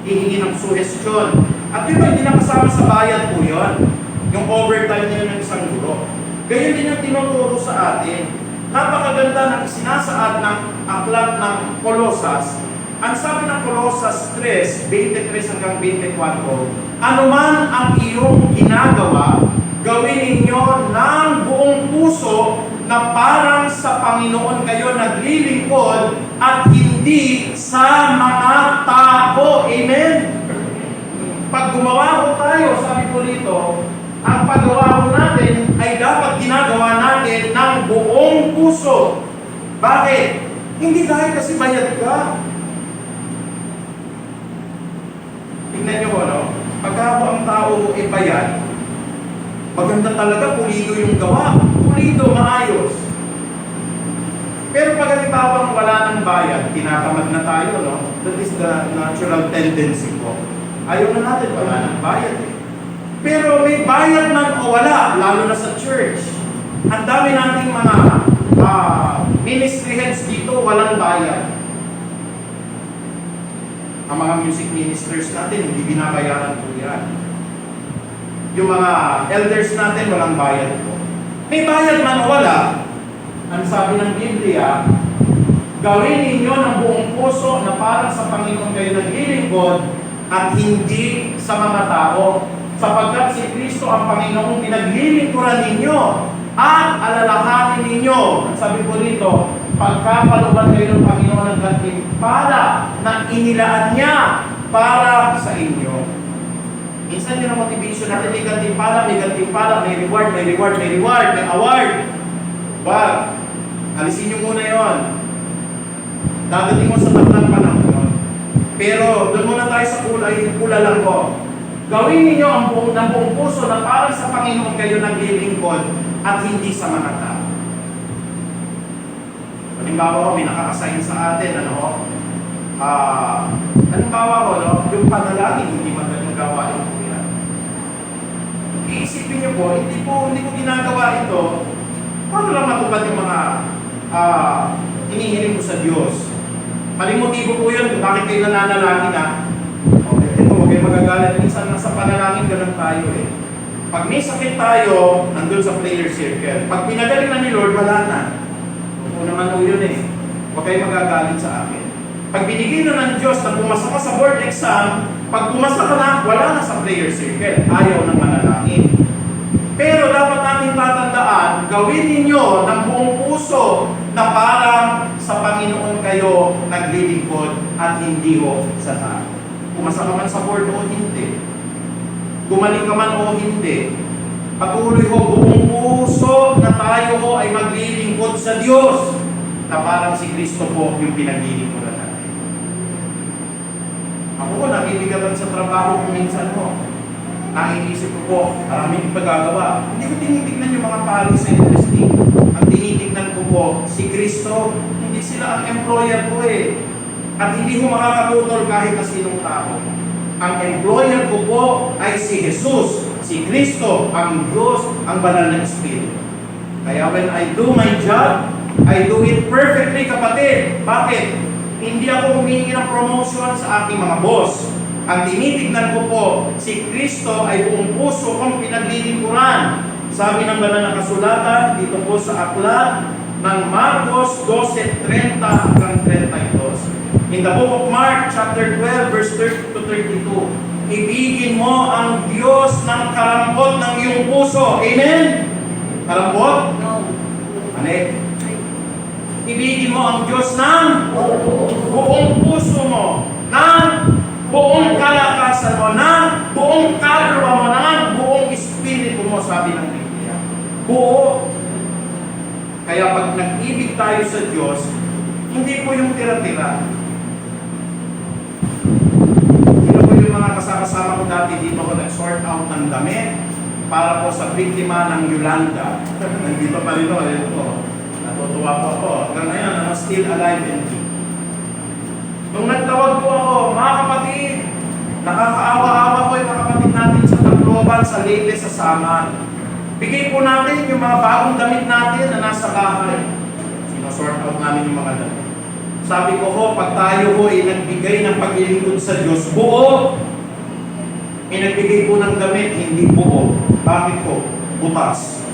Speaker 5: hihingi ng suhestyon. At di ba, hindi nakasama sa bayad po yun? Yung overtime niya ng isang guro. Ganyan din yung tinuturo sa atin. Napakaganda ng sinasaad ng aklat ng Kolosas. Ang sabi ng Kolosas 3, 23 hanggang 24, anuman ang iyong ginagawa, gawin ninyo ng buong puso na parang sa Panginoon kayo naglilingkod at hindi sa mga tao. Amen? Pag gumawa ko tayo, sabi ko dito, ang paggawa ko natin ay dapat ginagawa natin ng buong puso. Bakit? Hindi dahil kasi bayad ka. Tingnan nyo no? Pagka ang tao ay bayad, maganda talaga, pulido yung gawa. Pulido, maayos. Pero pag halimbawa wala ng bayad, tinatamad na tayo, no? That is the natural tendency ko. Ayaw na natin, wala ng bayad eh. Pero may bayad man o wala, lalo na sa church. Ang dami nating mga ministry heads dito, walang bayad. Ang mga music ministers natin, hindi binabayaran po yan. Yung mga elders natin, walang bayad po. May bayad man o wala, ang sabi ng Biblia, gawin ninyo ng buong puso na parang sa Panginoon kayo naglilingkod at hindi sa mga tao. Sapagkat si Kristo ang Panginoong pinaglilingkuran ninyo at alalahanin ninyo. Ang sabi ko rito, pagkapaluban kayo ng Panginoon ng gantimpala na inilaan niya para sa inyo. Minsan yun ang motivation natin, may gantimpala, may reward, may reward, may reward, may award. Wag. Alisin nyo muna yon. Dadating mo sa taklang panahon. Pero doon muna tayo sa pula lang ko. Gawin ninyo ang buong puso na parang sa Panginoon kayo naglilingkod at hindi sa mga tao. Halimbawa ko, may nakakasign sa atin, halimbawa ko, yung panalangin, hindi magaling gawain ko yan. Iisipin niyo po, hindi ko ginagawa ito, paano lang matupad yung mga hinihiling ko sa Diyos? Maling motibo po yun kung bakit kayo nananalangin na. Huwag kayo magagalit. Minsan nasa panalangin, ganun tayo eh. Pag may sakit tayo, nandun sa prayer circle. Pag pinagaling na ni Lord, wala na. Oo naman o yun eh. Huwag kayo magagalit sa akin. Pag binigay na ng Diyos na pumasa ka sa board exam, pag pumasa ka na, wala na sa prayer circle. Ayaw ng manalangin. Pero dapat natin tatandaan, gawin ninyo ng buong puso na parang sa Panginoon kayo naglilingkod at hindi ho sa tao. Pumasa ka man sa board o hindi. Gumaling ka man o hindi. Patuloy ho buong puso na tayo ho ay maglilingkod sa Diyos na parang si Kristo po yung pinaglilingkodan natin. Ako po, nabibigatan sa trabaho kung minsan ho. Nakiisip ko po, maraming pagagawa. Hindi ko tinitignan yung mga policy and testing. Ang tinitignan ko po, si Kristo, hindi sila ang employer ko eh. At hindi ko makakatutol kahit na sinong tao. Ang employer ko po ay si Jesus, si Kristo, ang Diyos, ang banal na Espiritu. Kaya when I do my job, I do it perfectly, kapatid. Bakit? Hindi ako humingi ng promotion sa aking mga boss. Ang tinitignan ko po, si Kristo ay buong puso kong pinaglilingkuran. Sabi ng banal na kasulatan dito po sa aklat ng Marcos 12:30 hanggang 32. In the book of Mark, chapter 12, verse 30 to 32. Ibigin mo ang Diyos ng karambot ng iyong puso. Amen? Karambot?
Speaker 1: No.
Speaker 5: Ano eh? Ibigin mo ang Diyos ng buong puso mo, ng buong kalakasan mo, ng buong kaluluwa mo, ng buong espiritu mo, sabi ng Biblia. Buo. Kaya pag nag-ibig tayo sa Diyos, hindi po yung tira-tira. Sino po yung mga kasama ko dati, dito ko nag-sort out ng damit para po sa biktima ng Yolanda. Nandito pa rin ito. Natutuwa po ako. Hanggang ngayon, I'm still alive and key. Nung nagtawag po ako, mga kapatid, nakakaawa-awa ko yung mga kapatid natin sa Tacloban, sa Leyte, sa Saman. Bigay po natin yung mga bagong damit natin na nasa bahay. Sinosort out namin yung mga damit. Sabi ko ho, pag tayo ho ay nagbigay ng paglilingkod sa Diyos, buo. May nagbigay po ng damit, hindi buo. Bakit po? Butas.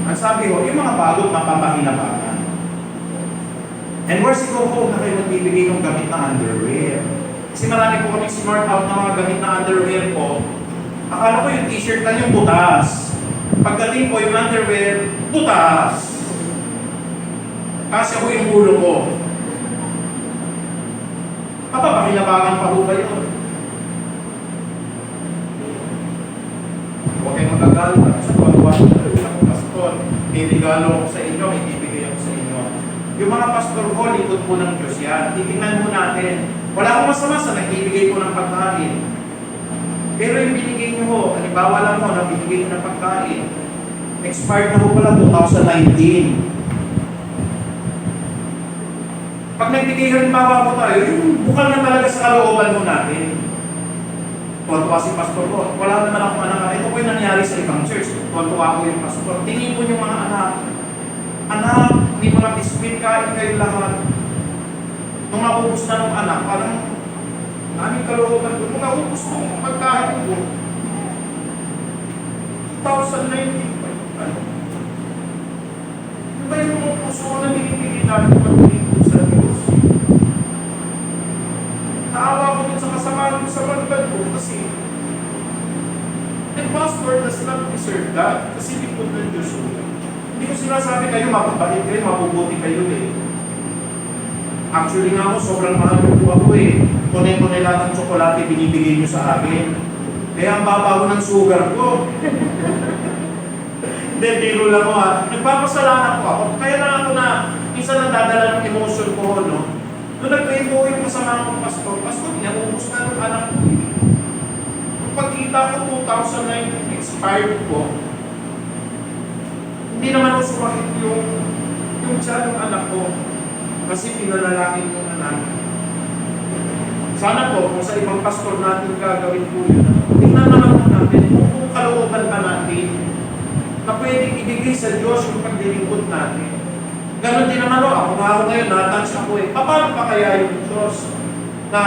Speaker 5: Ang sabi ko, yung mga bagot mapapahinabangan. And where's it go home na kayo magbibigay ng gamit na underwear? Kasi marami po kami smart out na mga gamit na underwear po. Akala ko yung t-shirt lang yung butas. Pagdating po yung underwear, butas. Kasi ako yung ulo ko. Papapakinabangan pa ho ba yun? Huwag kayong magagalit. Sa pagkawa ng pastor, may regalo ako sa inyo, may ibigay ako sa inyo. Yung mga pastor ko, likod po ng Diyos yan. Titingnan mo natin. Wala akong masama sa nagbibigay po ng pagkain. Pero yung binigay nyo ho, halimbawa lang mo na binigay nyo ng pagkain, expired na ho pala 2019. Pag nagbigay halimbawa po tayo, yung bukal na talaga sa kalooban mo natin. Tuwa si pastor ko, wala naman akong anak. Ito po yung nangyari sa ibang church. Tuwa ko yung pastor. Tingin po yung mga anak. Anak, hindi mo na biskuit, kain kayo lahat. Nung naubos na ng anak, parang aming kalooban ko. Nung naubos ko ang pagkain ko, 2019 pa yun. Ano ba yung mga puso na binibigay natin pag-ibig ko sa Diyos? Naawa ko din sa kasamaan ko sa manban ko kasi and pastor does not deserve that kasi likod ng Diyos yun. Hindi ko sinasabi kayo mapabait kayo, mabubuti kayo eh. Actually nga ako, sobrang mahal po ako eh. Tunay-tunay lahat ng tsokolate binibigay nyo sa akin. Kaya ang babaw ng sugar ko. Hindi, biro lang ko ha. Nagpapasalamat ko ako. Kaya lang ako na minsan nadadala ng emotion ko, no? Doon nag-pray ko yung kasama ng pastor. Pastor, niya-ubus na ng anak ko. Kung pagkita ko 2019, expired ko, hindi naman ako sumakit yung tiyan ng anak ko. Kasi pinanalangin mo na namin. Sana po, kung sa ibang pastor natin gagawin po yun, tingnan naman po natin kung kalooban pa natin na pwedeng ibigay sa Diyos yung paglilingkod natin. Ganon din naman ako nga ako ngayon, natouch ako eh. Paano pa kaya yung Diyos na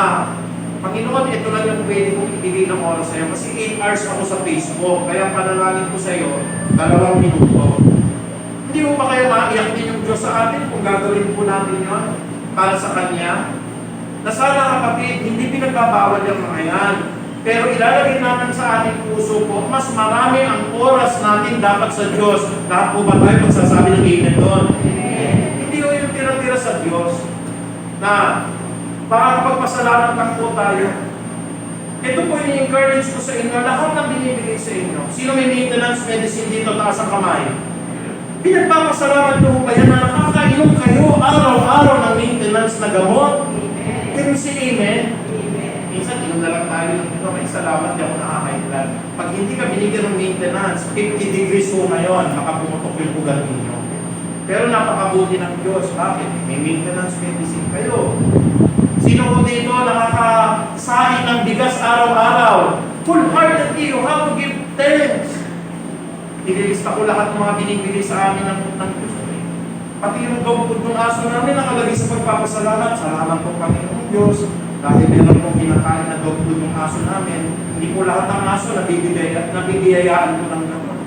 Speaker 5: Panginoon, ito lang yung pwede kong ibigay ng oras sa'yo. Kasi 8 hours ako sa Facebook, kaya panalangin ko sa'yo, 2 minuto. Hindi mo ba kayo maiyak din yung Diyos sa atin kung gagawin po natin yun para sa Kanya? Na sana kapatid, hindi pinagbabawal yung mga yan. Pero ilalagay natin sa ating puso po, mas marami ang oras natin dapat sa Diyos. Lahat po ba tayo magsasabi ng amen doon? Hindi ko yung tira-tira sa Diyos na para pagpasalamat lang po tayo. Ito po yung encourage ko sa inyo, lahat ng binibigay sa inyo. Sino may maintenance medicine dito, taas ang kamay? Pinagpapasalamat ko ba yan na nakakainom kayo araw-araw ng maintenance na gamot? Pero si amen? Minsan, inom na lang tayo. May salamat, di ako nakakailan. Pag hindi ka binigyan ng maintenance, 50 degrees po ngayon, baka pumutok yung ugat ninyo. Pero napakabuti ng Diyos. Bakit? May maintenance medicine kayo. Sino ko dito nakakasain ng bigas araw-araw? Full-heartedly, you have to give thanks. Ililista ko lahat ng mga binibigay sa amin ng Diyos. Pati yung dog food ng aso namin nakalagay sa pagpapasalamat. Salamat po Panginoon Diyos. Dahil meron pong kinakain na dog food ng aso namin, hindi po lahat ng aso nabibiyayaan ko ng gamot.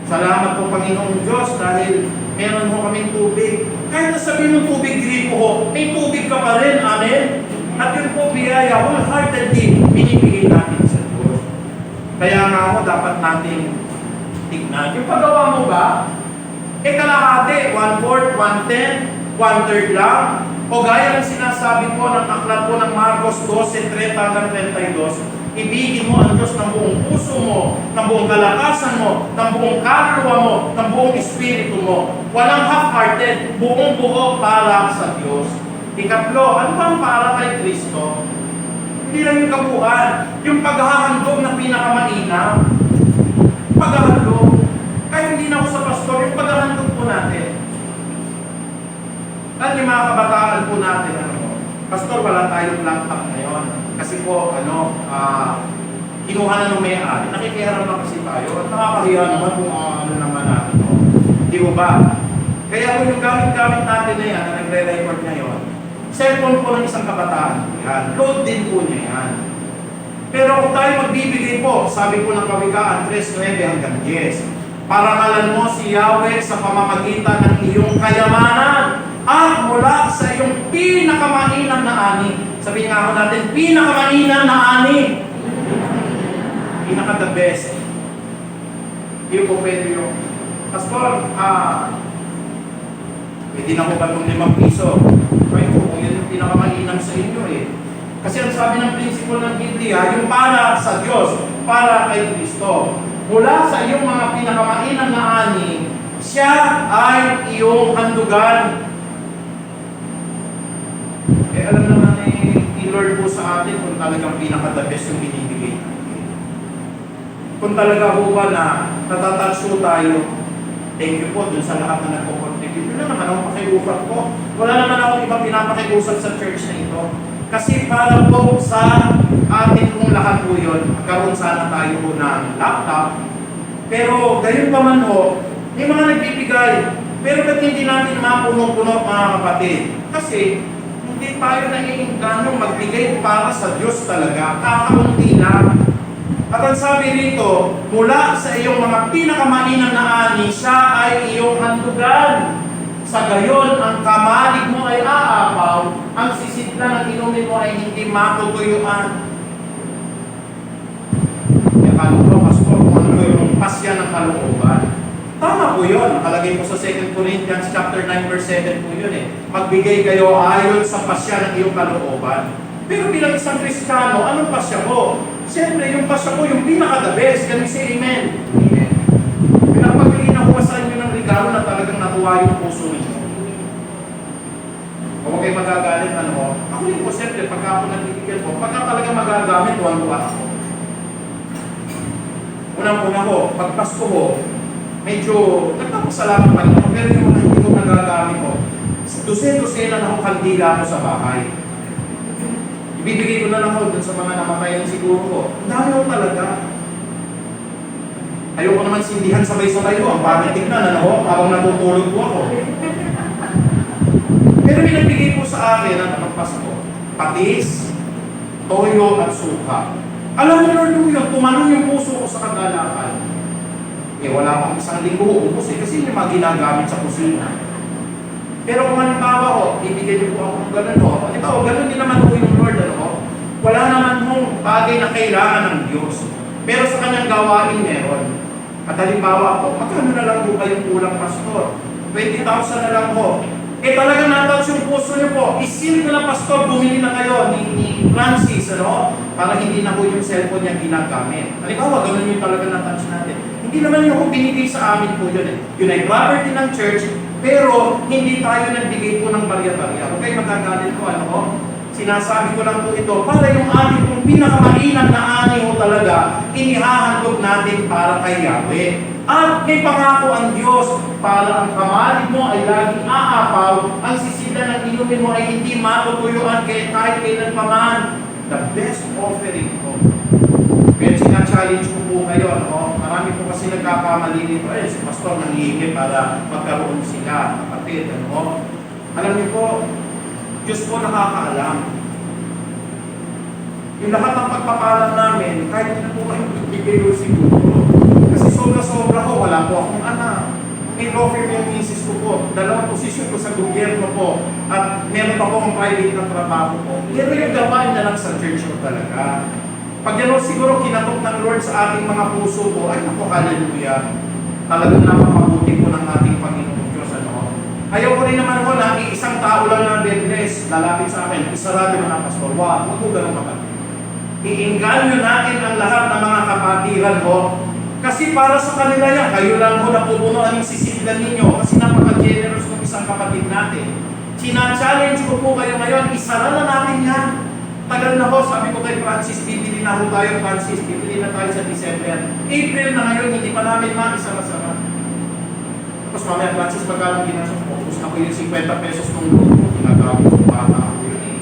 Speaker 5: Salamat po Panginoon Diyos dahil meron mo kaming tubig. Kahit na sabihin ng tubig gripo ko, may tubig ka pa rin. Amen? At yun po biyaya, wholeheartedly binibigay natin sa Diyos. Kaya nga ako dapat natin tignan. Yung paggawa mo ba? Kalahati, 1/4, 1/10, 1/3 lang. O gaya ng sinasabi ko ng aklat po ng Marcos 12:30-32, ibigin mo ang Diyos ng buong puso mo, ng buong kalakasan mo, ng buong kaluluwa mo, ng buong espiritu mo. Walang half-hearted, buong buo para sa Diyos. Ikatlo, ano bang para kay Kristo? Hindi lang yung kabuuan, yung paghahandog na pinakamainam. Paghahandog. Kahit hindi na ako sa pastor, yung paghahandog po natin. At yung mga kabataan po natin, pastor, wala tayong laptop ngayon. Kasi po, kinuha na ng may-ari. Nakikiharap lang kasi tayo. At nakakahiya naman kung ano naman natin. Di ba ba? Kaya kung yung gamit-gamit natin na yan, na nagre-record ngayon, Cellphone po ng isang kabataan po yan. Load din po niya yan. Pero kung tayo magbibigay po, sabi po ng Kawikaan 3:9 hanggang 10, parangalan mo si Yahweh sa pamamagitan ng iyong kayamanan at mula sa iyong pinakamainam na ani. Sabihin nga ako natin, pinakamainam na ani. Pinaka the best. Hindi po pwede yung, Pastor, pwede na po ba itong 5 piso? Right po, kung yun yung pinakamainam sa inyo eh. Kasi ang sabi ng prinsipyo ng Biblia, yung para sa Diyos, para kay Kristo. Mula sa iyong mga pinakamainam na ani, siya ay iyong handugan. Eh alam naman ni Lord po sa atin kung talagang pinaka-the best yung binibigay natin. Kung talaga po ba na natatanso tayo, thank you po dun sa lahat na nagpo-contribute. Wala naman akong pakiusap ko. Wala naman akong ibang pinapakiusap sa church na ito. Kasi para po sa atin kung lahat po yun, magkaroon sana tayo po ng laptop. Pero gayon pa man ho, may mga nagbibigay. Pero ba't hindi natin mapuno-puno mga kapatid? Kasi hindi tayo naiinganyo magbigay para sa Diyos talaga. Kakaunti lang. At ang sabi rito, mula sa iyong mga pinakamainam na ani, siya ay iyong handugan. Sa gayon, ang kamalig mo ay aapaw, ang sisidla ng inumin mo ay hindi matutuyuan. Kaya kaluluwa, Pastor, kung ano yung pasya ng kalooban. Tama po yun. Nakalagay po sa 2 Corinthians chapter 9 verse 7 po yun eh. Magbigay kayo ayon sa pasya ng iyong kalooban. Pero bilang isang Kristiyano, anong pasya mo? Siyempre, yung pasya mo, yung pinaka-the best. Can we say amen? Amen. Pinapagpili na ko sa inyo ng regalo na talagang natuwa yung puso ninyo. Huwag kayo magagalit, ano? Ako rin po, siyempre, pagka ako nagbibigyan po, pagka talaga magagamit, tuwan-tuwa ako. Unang-una ko, pag Pasko ko, medyo nagpapasalamat pa rin ako, pero yung mga hindi ko nagagamit ko, dusen-dusenan ako kandila ko sa bahay. Ibibigay ko na lang ako dun sa mga namatayan siguro ko. Ang dami ko talaga. Ayoko naman sindihan sabay-sabay ko. Ang pangit tignan, ano, habang natutulog po ako. Pero pinagbigay po sa akin ang pagpasko, patis, toyo at suka. Alam mo Lord yun, tumalon yung puso ko sa kagalakan. Eh wala pang isang linggo ubos eh, kasi yung mga ginagamit sa kusina. Pero kung halimbawa ko, ibigay niyo po ako ng ganun ho. Halimbawa, ganun din naman po yung Lord, ano ho. Wala naman hong bagay na kailangan ng Diyos. Pero sa kanyang gawain meron. At halimbawa po, magkano na lang po kayong kulang, Pastor? 20,000 na lang ho. Eh talagang natouch yung puso niyo po. Isin ko na, Pastor, bumili na kayo ni Francis, ano? Para hindi na po yung cellphone niya ginagamit. Halimbawa, ganun yung talaga natouch natin. Hindi naman yung binigay sa amin po yun eh. Yun ay property ng church, pero hindi tayo nagbigay po ng barya-barya. Huwag kayo magagalit po, ano ho? Sinasabi ko lang po ito, para yung ating pong pinakamainam na ani ho talaga, inihahandog natin para kay Yahweh. At may pangako ang Diyos, para ang kamalig mo ay laging aapaw, ang sisida ng inumin mo ay hindi matutuyuan kahit kailan pa man. The best offering ko. Kaya sina-challenge ko po kayo, no? Marami po kasi nagkakamali dito, si Pastor nangihingi para magkaroon sila, kapatid, ano? Alam niyo po, Diyos po nakakaalam. Yung lahat ng pagpapalang namin, kahit na po kayong bibigay ko siguro. Kasi sobra-sobra ko, wala po akong anak. May law firm yung misis ko po. 2 posisyon ko sa gobyerno po. At meron pa po akong private na trabaho po. Pero yung gawain na lang sa church ko talaga. Pag yan siguro kinatok ng Lord sa ating mga puso po, ay naku, hallelujah. Talagang napakabuti po ng ating Panginoon Diyos. Ano? Ayaw ko rin naman ho na isang tao lang na deadless, lalapit sa akin, isarado na pastor. Wow, huwag ko ganun kapatid. Iinganyo natin ang lahat ng mga kapatiran ho. Kasi para sa kanila yan, kayo lang ho napupunuan yung sisidlan ninyo kasi napaka-generous ng isang kapatid natin. Sina-challenge ko po kayo ngayon, isara na natin yan. Tagal na ho, sabi ko kay Francis, bibili na ho tayo, Francis, bibili na tayo sa December. April na ngayon, hindi pa namin maisara-sara. Tapos mamaya, Francis, pagkalang ginasok ko, tapos ako yung 50 pesos ng luto ko, ginagawin ko para ako yun eh.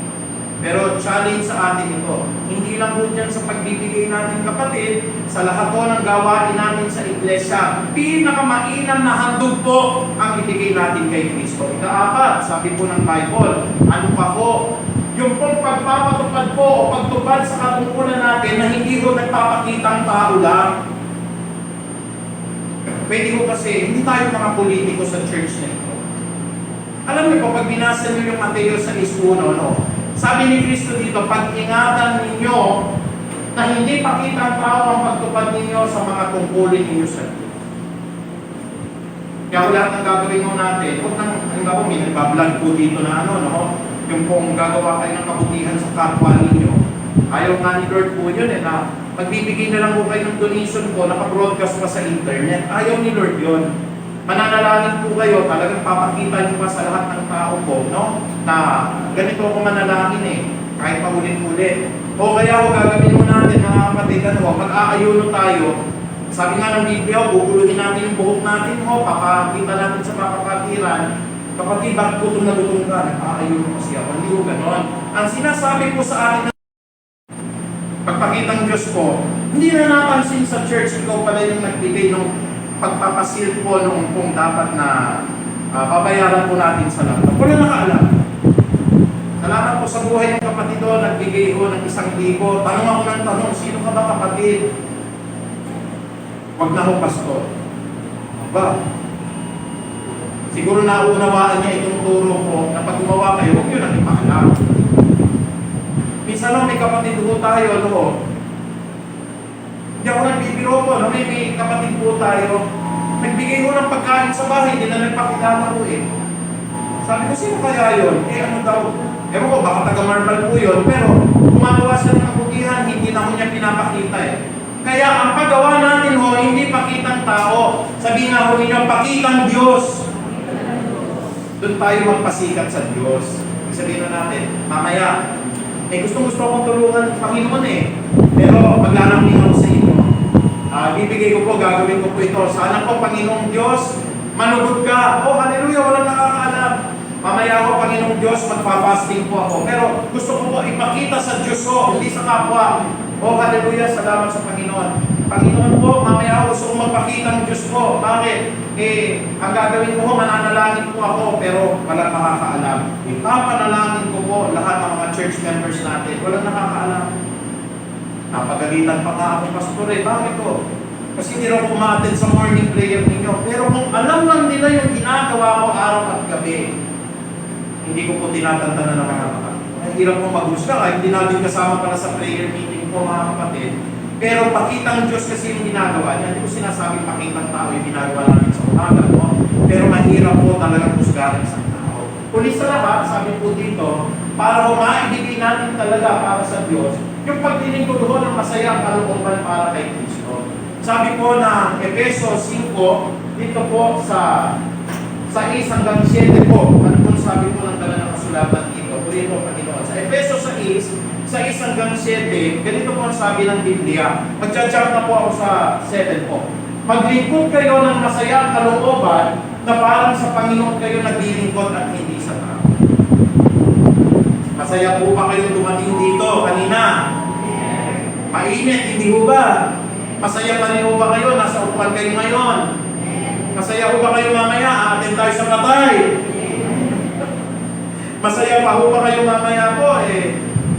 Speaker 5: Pero challenge sa atin ito. Hindi lang po dyan sa pagbibigay natin kapatid, sa lahat po ng gawain natin sa iglesia, pinakamainam na handog po ang ibigay natin kay Kristo. Ikaapat, sabi po ng Bible, ano pa po? Yung pong pagpapatupad po o pagtupad sa katungkulan natin na hindi ko nagpapakitang tao lang. Pwede ko kasi, hindi tayo mga politiko sa church na ito. Alam niyo po, pag binasa niyo yung Mateo 6:1, no? Sabi ni Kristo dito, pag-ingatan ninyo na hindi pakitang tao ang pagtupad ninyo sa mga tungkulin ninyo sa Diyos. Kaya lahat ng gagawin mo natin, huwag nang, halimbawa, may nagbablog po dito na no? Yung pong gagawa kayo ng kabutihan sa kapwa ninyo. Ayaw nga ni Lord po yun na magbibigay na lang po kayo ng donation po, naka-broadcast pa sa internet. Ayaw ni Lord yun. Mananalangin po kayo, talagang papakita niyo pa sa lahat ng tao po, no? Na ganito ako manalangin kahit paulit-ulit. O kaya gagawin mo natin, mga kapatid, mag-aayuno tayo. Sabi nga ng Biblia, bubuluhin natin yung buhok natin, papakita natin sa kapatiran. Kapatid, bakit gutom na gutom ka? Nag-aayuno kasi ako. Hindi ko ganon. Ang sinasabi ko sa atin, pagpakitang Diyos ko, hindi na napansin sa church, ikaw pala yung nagbigay ng pagpapasil po noong kung dapat na babayaran po natin sa lahat. Wala nakaalam. Salamat po sa buhay ng kapatid doon, nagbigay ko ng 1,000. Tanong ako ng tanong, sino ka ba kapatid? Huwag na ho, pastor. Ba? Siguro naunawaan niya itong turo ko na pag gumawa kayo, huwag yun ang ipaalam. Minsan lang may kapatid po tayo, hindi ako nagbibiro po, may kapatid po tayo. Nagbigay ko ng pagkain sa bahay, hindi na nagpakilala ko Sabi ko, sino kaya yun? Ano daw? Ewan ko, baka taga-Marmal po yun. Pero gumagawa siya ng kabutihan, hindi na ko niya pinapakita Kaya ang paggawa natin hindi pakitang tao. Sabi nga ho ninyo, pakitang Diyos. Doon tayo magpasikat sa Diyos. Sabihin na natin, mamaya, gusto akong tulungan ng Panginoon Pero maglalambing ako sa inyo. Bibigay ko po, gagawin ko po ito. Sana po, Panginoong Diyos, manugod ka. Oh, hallelujah, walang nakakaalam. Mamaya ako, Panginoong Diyos, magpa-fasting po ako. Pero gusto ko po ipakita sa Diyos ko, hindi sa kapwa. Oh, hallelujah, salamat sa Panginoon. Panginoon po, mamaya ako gusto ko magpakita ng Diyos ko. Bakit? Ang gagawin ko mananalangin po ako, pero walang nakakaalam. Ipapanalangin ko po lahat ng mga church members natin. Walang nakakaalam. Napagalitan pa nga ako, pastor Bakit ko? Kasi hindi raw umattend sa morning prayer ninyo. Pero kung alam lang nila yung ginagawa ko araw at gabi, hindi ko po tinatantanan ng mga kapatid. Hirap po maghusga kahit hindi natin kasama para sa prayer meeting po mga kapatid. Pero pakitang Diyos kasi yung ginagawa niya. Hindi ko sinasabing pakitang tao yung ginagawa natin sa umaga. Pero mahirap po talagang husgahan sa tao. Kulis sa lahat, sabi po dito, para maibigay natin talaga para sa Diyos, yung pagdiling ko doon ng masaya ang kalooban para kay Kristo. Sabi po ng Efeso 5, dito po sa 6 hanggang 7 po. Ano po sabi po ng dala ng kasulatan dito? Tuloy po, Panginoon. Sa Efeso 6 hanggang 7, ganito po ang sabi ng Biblia. Magja-jump na po ako sa 7 po. Maglingkod kayo ng masaya ang kalooban na parang sa Panginoon kayo naglilingkod at hindi sa tao. Masaya po ba kayong dumating dito kanina? Mainit, hindi po ba? Masaya pa rin po ba kayo? Nasa upuan kayo ngayon? Masaya po ba kayo mamaya? Aatin tayo sa patay. Masaya pa po ba kayo mamaya po?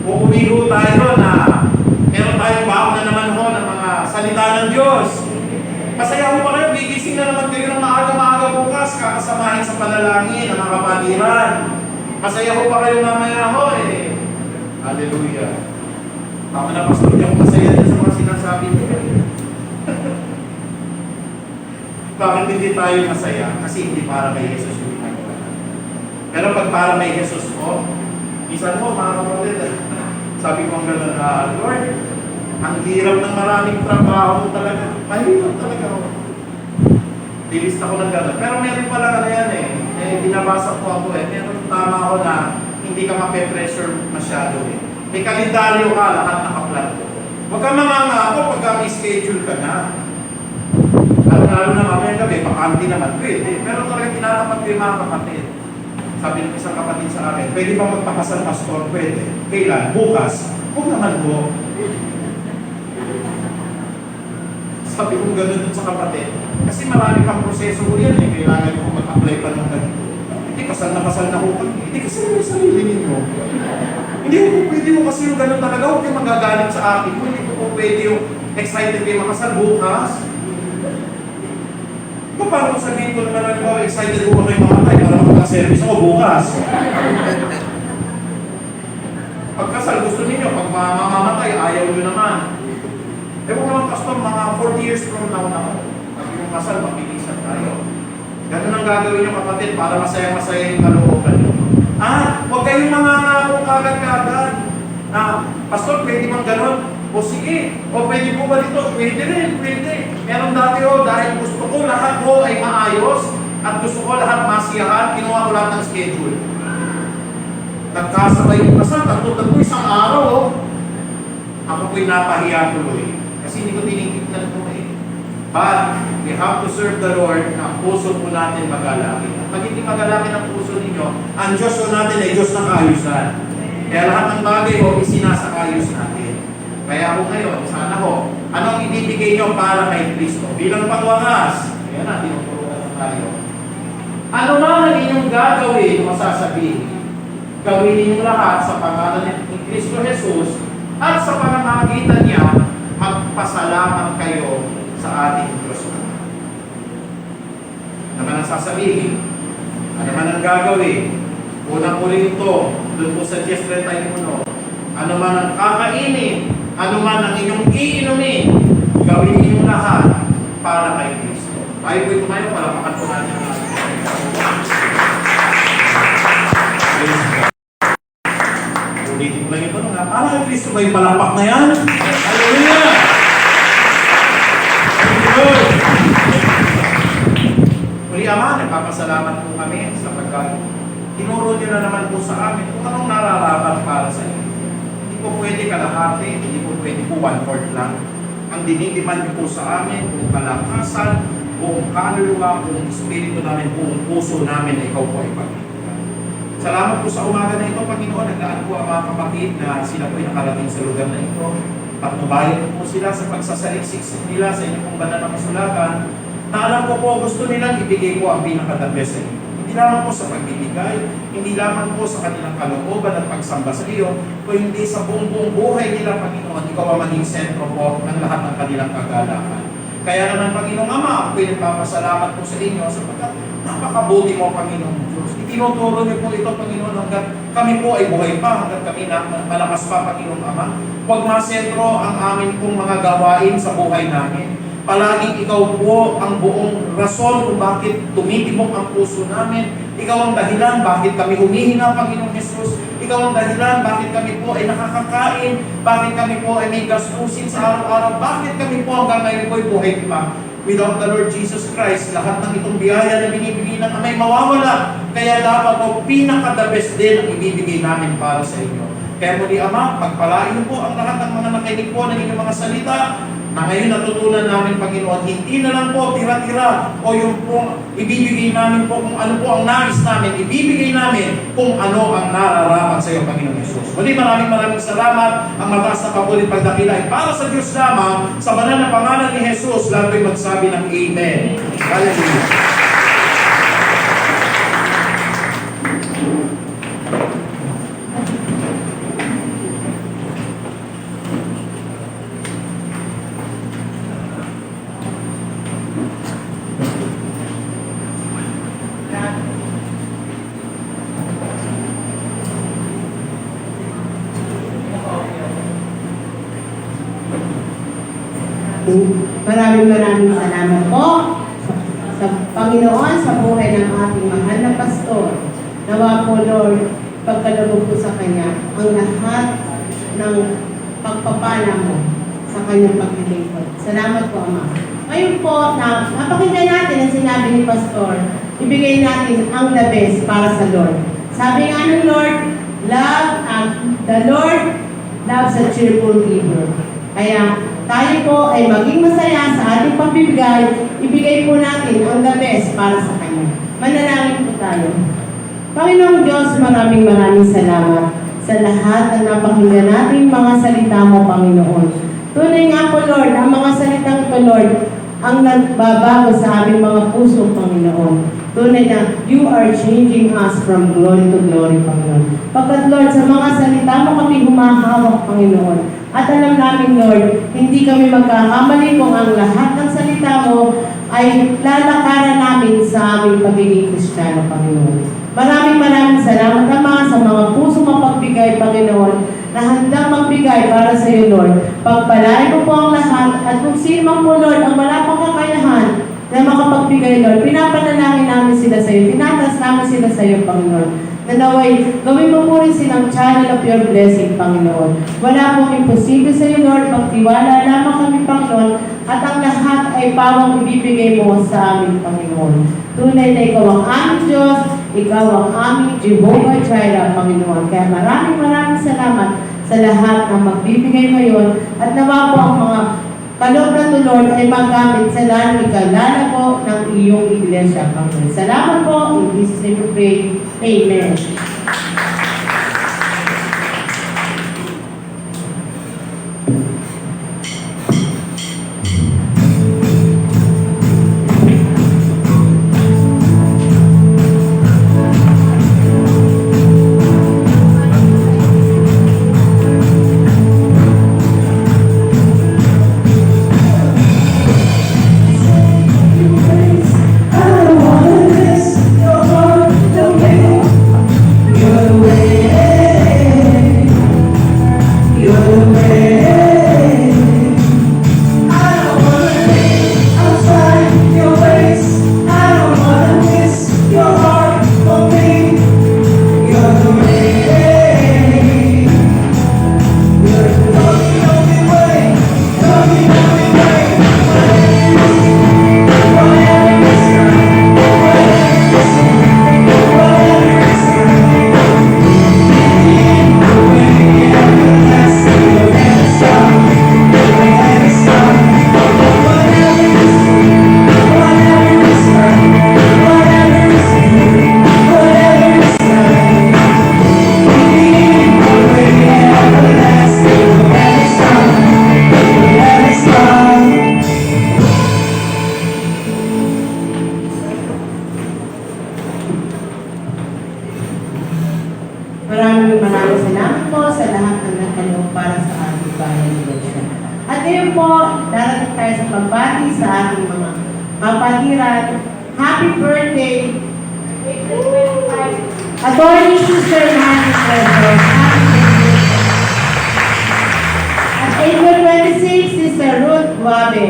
Speaker 5: Uuwi po tayo na meron tayong baon na naman ng mga salita ng Diyos. Masaya po ba kayo? Gigising na naman kayo ng maaga-maaga bukas, kakasamahin sa panalangin ng mga kapatiran. Masaya po ba kayo mamaya Hallelujah. Tama na, pastor, hindi ako masaya din sa mga sinasabi niyo. Bakit hindi tayo masaya? Kasi hindi para kay Jesus yung ginagawa natin. Pero pag para kay Jesus minsan mga kapatid, sabi ko ang gano'n, Lord, ang hirap ng maraming trabaho talaga. Mahirap talaga ako. Lilista ko ng gano'n. Pero meron pala yan binabasa ko ako meron tama ako na hindi ka mape-pressure masyado May kalendaryo ka, lahat nakaplan ko. Huwag ka mamangako pagka may schedule ka na. Lalo na mamaya gabi, bakante naman, pwede. Pero talagang tinatapat ko yung mga kapatid. Sabi ng isang kapatid sa akin, pwede ba magpakasal, pastor? Pwede. Kailan? Bukas? Huwag naman po. Sabi ko gano'n dun sa kapatid. Kasi marami kang proseso ko yan eh. Kailangan ko mag-apply pa ng ganito. Hindi, kasal na ho kami. Hindi, kasi yung sarili ninyo. Hindi ko pwede mo kasi yung gano'n talaga. Huwag kayo magagalit sa akin. Hindi ko pwede yung excited kayo makasal bukas. Paano kung sabihin ko naman ako, excited ko kayo mamatay para magka-service ako bukas? Pagkasal, gusto ninyo, pag mamamatay, ayaw nyo naman. Ewan naman, pastor, mga 40 years from now na ako. Pag yung kasal, magbibigsan tayo. Ganun ang gagawin nyo, kapatid, para masaya-masaya yung kalooban nyo. Huwag kayong mangangako kagad-kagad. Pastor, pwede bang ganun? O sige, o pwede po ba dito? Pwede rin, pwede. Meron dati dahil gusto ko lahat ay maayos at gusto ko lahat masiyahan, kinuha ko lahat ng schedule. Nagkasabay yung kasal, tatlo isang araw Ako po'y napahiya tuloy. Kasi hindi ko tinitignan ko But, we have to serve the Lord na ang puso po natin magalaki. At pag hindi magalaki ng puso ninyo, ang Diyos po natin ay Diyos ng kaayusan. Kaya lahat ng bagay isinasakayos natin. Kaya ako ngayon, sana anong ibibigay nyo para kay Kristo? Bilang pangwakas, kaya na, tinuturuan na tayo. Ano man ang inyong gagawin, masasabihin, gawin ninyong lahat sa pangalan ni Kristo Jesus at sa pamamagitan niya, magpasalamat kayo sa ating Diyos. Ano man ang sasabihin, ano man ang gagawin, unang-uli ito, doon po sa 10:31, ano man ang kakainin, ano man ang inyong iinumin, gawin ninyong lahat para kay Kristo. Tayo po'y tumayo, palapakan po natin ang ating ulitin ko lang ito, para kay Kristo ba yung palapak na yan? Hallelujah! Thank you, Lord! Muli, Ama, nagpapasalamat po kami sapagkat tinuro niyo na naman po sa amin kung anong nararapat para sa inyo. Hindi po pwede kalahati, hindi po pwede po 1/4 lang. Ang dinidiman niyo po sa amin, buong kalakasan, buong kaluluwa, buong espiritu namin, buong puso namin na ikaw po ay pagkikutan. Salamat po sa umaga na ito, Panginoon. Nagdaan po ang mga kapatid na sila po ay nakarating sa lugar na ito. Patnubayan po sila sa pagsasaliksik nila sa inyong pong banal na kasulatan na alam ko po gusto nilang ibigay po ang pinaka-the best sa inyo. Hindi lamang po sa pagbibigay, hindi lamang po sa kanilang kalooban at pagsamba sa iyo, kung hindi sa buong buhay nila, Panginoon, ikaw ang maging sentro po ng lahat ng kanilang kagalakan. Kaya naman, Panginoong Ama, ako'y nagpapasalamat po sa inyo sapagkat napakabuti mo, Panginoong Diyos. Itinuturo niyo po ito, Panginoon, hanggat kami po ay buhay pa, hanggat kami na malakas pa, Panginoong Ama. Huwag masentro ang amin pong mga gawain sa buhay namin. Palaging ikaw po ang buong rason kung bakit tumitibok ang puso namin. Ikaw ang dahilan bakit kami humihinga, Panginoong Jesus. Ikaw ang dahilan bakit kami po ay nakakakain, bakit kami po ay may gastusin sa araw-araw, bakit kami po hanggang ngayon po ay buhay pa. Without the Lord Jesus Christ, lahat ng itong biyaya na binibigay ng Amay mawawala. Kaya dapat po pinaka-the best din ang ibibigay namin para sa inyo. Kaya muli, Ama, pagpalain niyo po ang lahat ng mga nakinig po ng inyong mga salita na ngayon natutunan namin, Panginoon, hindi na lang po tira-tira o yung po ibibigay namin po kung ano po ang nais namin, ibibigay namin kung ano ang nararapat sa iyo, Panginoon Jesus. Muli, maraming salamat. Ang mataas na pabulit pagdakila ay para sa Diyos lamang, sa banal na pangalan ni Jesus, lahat ko'y magsabi ng Amen. Hallelujah.
Speaker 1: Maraming salamat po sa Panginoon sa buhay ng ating mahal na pastor. Nawa po, Lord, pagkaloob po sa Kanya ang lahat ng pagpapala mo sa Kanyang paglilingkod. Salamat po, Ama. Ngayon po, napakinggan natin ang sinabi ni Pastor, ibigay natin ang the best para sa Lord. Sabi nga ng Lord, the Lord loves a cheerful giver. Kaya tayo po ay maging masaya sa ating pagbibigay, ibigay po natin ang the best para sa Kanya. Manalangin po tayo. Panginoong Diyos, maraming salamat sa lahat ng napakinggan nating mga salita mo, Panginoon. Tunay nga po, Lord, ang mga salitang ito, Lord, ang nagbabago sa aming mga puso, Panginoon. Tunay na, you are changing us from glory to glory, Panginoon. Pagkat, Lord, sa mga salita mo kami humahawak, Panginoon. At alam namin, Lord, hindi kami magkakamali kung ang lahat ng salita mo ay lalakaran namin sa aming pagiging Kristiyano, Panginoon. Maraming salamat, Ama, sa mga puso mapagbigay, Panginoon, na handang magbigay para sa iyo, Lord. Pagpalain mo po ang lahat at kung sino man po, Lord, ang wala pang kakayahan na makapagbigay, Lord, pinapanalangin namin sila sa iyo, tinatas namin sila sa iyo, Panginoon. Nanaway, gawin mo po rin silang channel of your blessing, Panginoon. Wala pong imposible sa iyo, Lord. Magtiwala lamang kami, Panginoon, at ang lahat ay pawang ibibigay mo sa amin, Panginoon. Tunay na ikaw ang aming Diyos, ikaw ang aming Jehovah Jireh, Panginoon. Kaya maraming salamat sa lahat na magbibigay ngayon at nawa po ang mga kaloob na to, Lord, ay magamit sa lalong ikalalago ng iyong iglesia, Panginoon. Salamat po. In Jesus' name we pray. Amen.
Speaker 3: I don't wanna miss your heart, the way you're the way, you're the way. I don't wanna live outside your ways. I don't wanna miss your heart for me. You're the way, you're the only way, only way.
Speaker 1: Maraming salamat po sa lahat ng nakaloob para sa ating bayan ng Iglesia. At ngayon po, darating tayo sa pagbati sa ating mga kapatiran. Happy birthday! Attorney Sister Nancy Crespo. At April 26, Sister Ruth Wabe.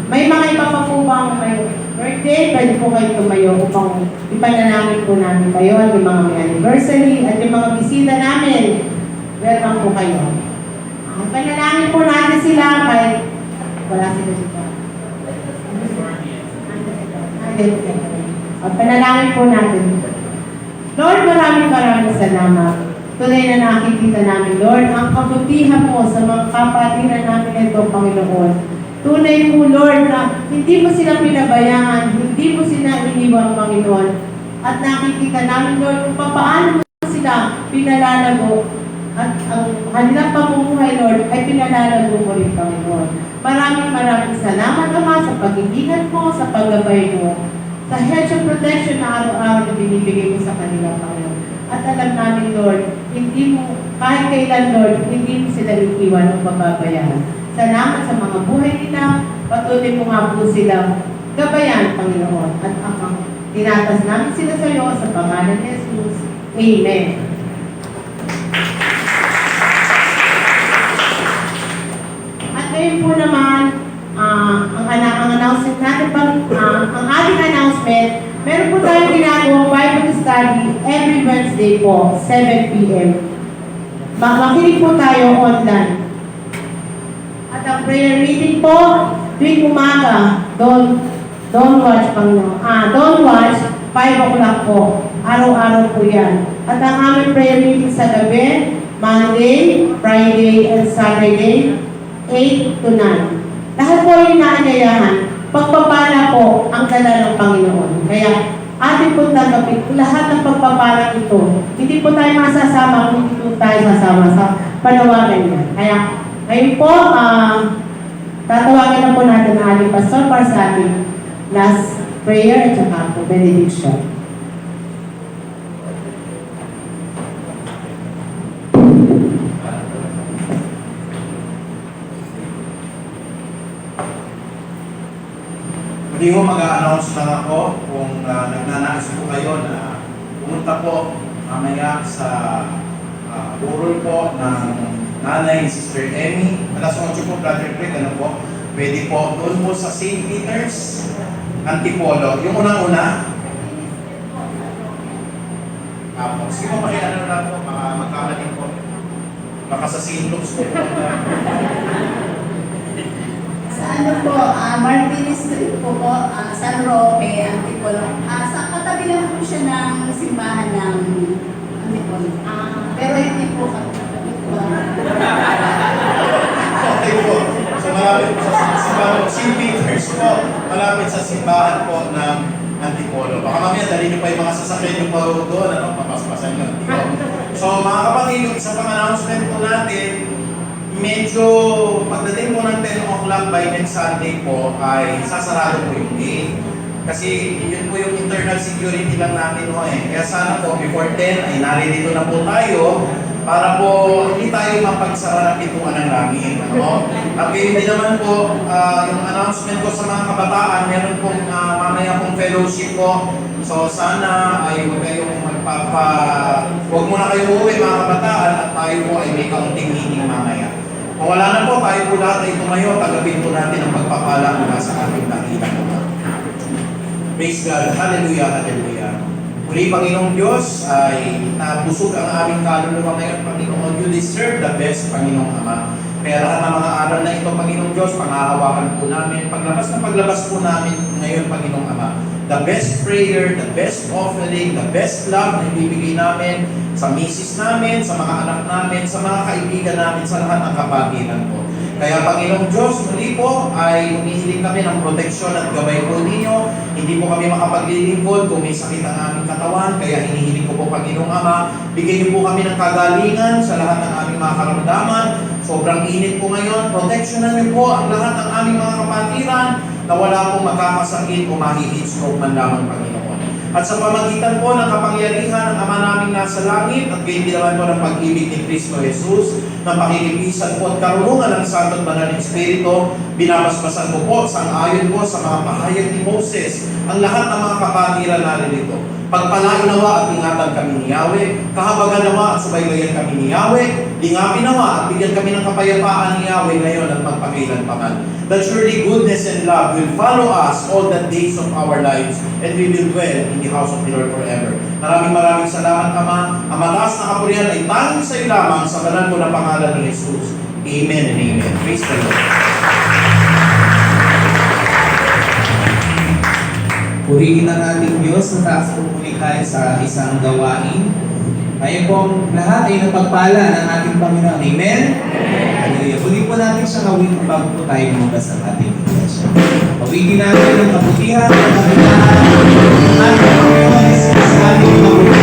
Speaker 1: May mga iba pa po bang may birthday, pwede po kayo tumayo upang ipanalangin po namin kayo at yung mga may anniversary at yung mga bisita namin. Welcome po kayo. Ipanalangin po natin sila kahit wala sila dito. Panalangin po natin. Lord, maraming salamat. Tunay na nakikita namin, Lord, ang kabutihan mo sa mga kapatiran namin ito, Panginoon. Tunay po, Lord, na hindi mo sila pinabayaan, hindi mo sila iniwang, Panginoon. At nakikita namin, Lord, kung paano mo sila pinalalago at ang kanilang pamumuhay, Lord, ay pinalalago mo rin, Panginoon. Maraming salamat, Ama, sa pag-ibingan mo, sa paggabay mo, sa hedge of protection na araw-araw na binibigay mo sa kanila, Panginoon. At alam namin, Lord, hindi mo, kahit kailan, Lord, hindi mo sila iiwan o pababayaan. Salamat sa mga buhay nila. Patuloy mo nga po silang gabayan, Panginoon. At ang tinatas namin sila sa iyo sa pangalan ni Jesus. Amen. At ngayon po naman, ang announcement natin, ang ating announcement, meron po tayong ginagawang Bible study every Wednesday po, 7 p.m. Makinig po tayo online. At ang prayer reading po, tuwing umaga, don't watch, Panginoon. Don't watch, 5 o'clock po. Araw-araw po yan. At ang aming prayer meeting sa gabi, Monday, Friday, and Saturday, 8 to 9. Lahat po yung inaanyayahan. pagpapala po ang dala ng Panginoon. Kaya atin po tanggapin lahat ng pagpapala ito. Hindi po tayo masasama kung hindi po tayo masama sa panawagan niya. Kaya ngayon po, tatawagan na po natin ang ating pastor para sa ating last prayer at saka po benediction.
Speaker 5: Hindi ko mag-a-announce lang ako kung nagnanais po kayo na pumunta po mamaya sa burol po ng nanay, Sister Emmy. Alas 8 po, Brother Craig, ano po? Pwede po doon po sa St. Peter's, Antipolo. Yung unang-una, sige po, makiano lang po, magkamaling po. Baka sa St. Luke's po.
Speaker 6: Sa ano po, Martin Street po po, San Roque, Antipolo. Sa katabi lang po siya ng simbahan ng Antipolo. Pero hindi po kami.
Speaker 5: Okay po. So malapit po sa simbahan po, St. Peter's po, malapit sa simbahan po ng Antipolo. Baka mamaya dali niyo pa yung mga sasakyan niyo po doon, ano, papaspasan niyo. So mga kapatid, yung isang pang announcement po natin, medyo pagdating po ng 10 o'clock by next Sunday po ay sasarado po yung gate. Kasi yun po yung internal security lang natin po eh. Kaya sana po before 10 ay naririto na po tayo para po hindi tayo mapagsara ng pintuan ng langit. Ano? At ngayon din naman po, yung announcement ko sa mga kabataan, meron pong mamaya pong fellowship po. So sana ay huwag muna kayo uuwi mga kabataan at tayo po ay may kaunting meeting mamaya. Kung wala na po, tayo po lahat ay tumayo, tagapin po natin ang pagpapala mula sa ating dakilang mga. Praise God. Hallelujah, hallelujah. Muli, Panginoong Diyos, ay nabusog ang aming kaluluwa ngayon, Panginoon. You deserve the best, Panginoong Ama. Kaya lahat ng mga aral na ito, Panginoong Diyos, pangahawakan po namin. Paglabas po namin ngayon, Panginoong Ama. The best prayer, the best offering, the best love na ibibigay namin sa misis namin, sa mga anak namin, sa mga kaibigan namin, sa lahat ng kapatiran po. Kaya Panginoong Diyos, muli po ay humihiling kami ng proteksyon at gabay po ninyo. Hindi po kami makapaglilingkod kung may sakit ang aming katawan. Kaya hinihiling ko po Panginoong Ama, bigyan niyo po kami ng kagalingan sa lahat ng aming mga karamdaman. Sobrang init po ngayon. Proteksyonan niyo po ang lahat ng aming mga kapatiran na wala pong magkakasakit o mahi-heat stroke man lamang, Panginoon. At sa pamagitan po ng kapangyarihan ng Ama naming nasa langit at gayon din naman po ng pag-ibig ni Kristo Jesus, ng pakilipisan po at karunungan ng Santo at Banal na Espiritu, binabasbasan ko po sang-ayon po sa mga pahayag ni Moses ang lahat ng mga kapatiran natin dito. Pagpalain nawa at ingatan kami ni Yahweh, kahabagan nawa at subaybayan kami ni Yahweh, lingapin nawa at bigyan kami ng kapayapaan ni Yahweh ngayon at magpakailanpaman. That surely goodness and love will follow us all the days of our lives, and we will dwell in the house of the Lord forever. Maraming salamat, Ama. Ang mataas na kapurihan ay tanging sa iyo lamang sa banal ko na pangalan ni Jesus. Amen and amen. Praise the Lord.
Speaker 2: Purihin ang ating Diyos na taas po muli tayo sa isang gawain. Ngayon po lahat ay napagpala ng ating Panginoon. Amen? Hallelujah. Puli po natin siya gawin bago po tayo lumabas ng ating iglesia. Pagiging natin ang kabutihan at kapitaan ng ating Panginoon sa ating mga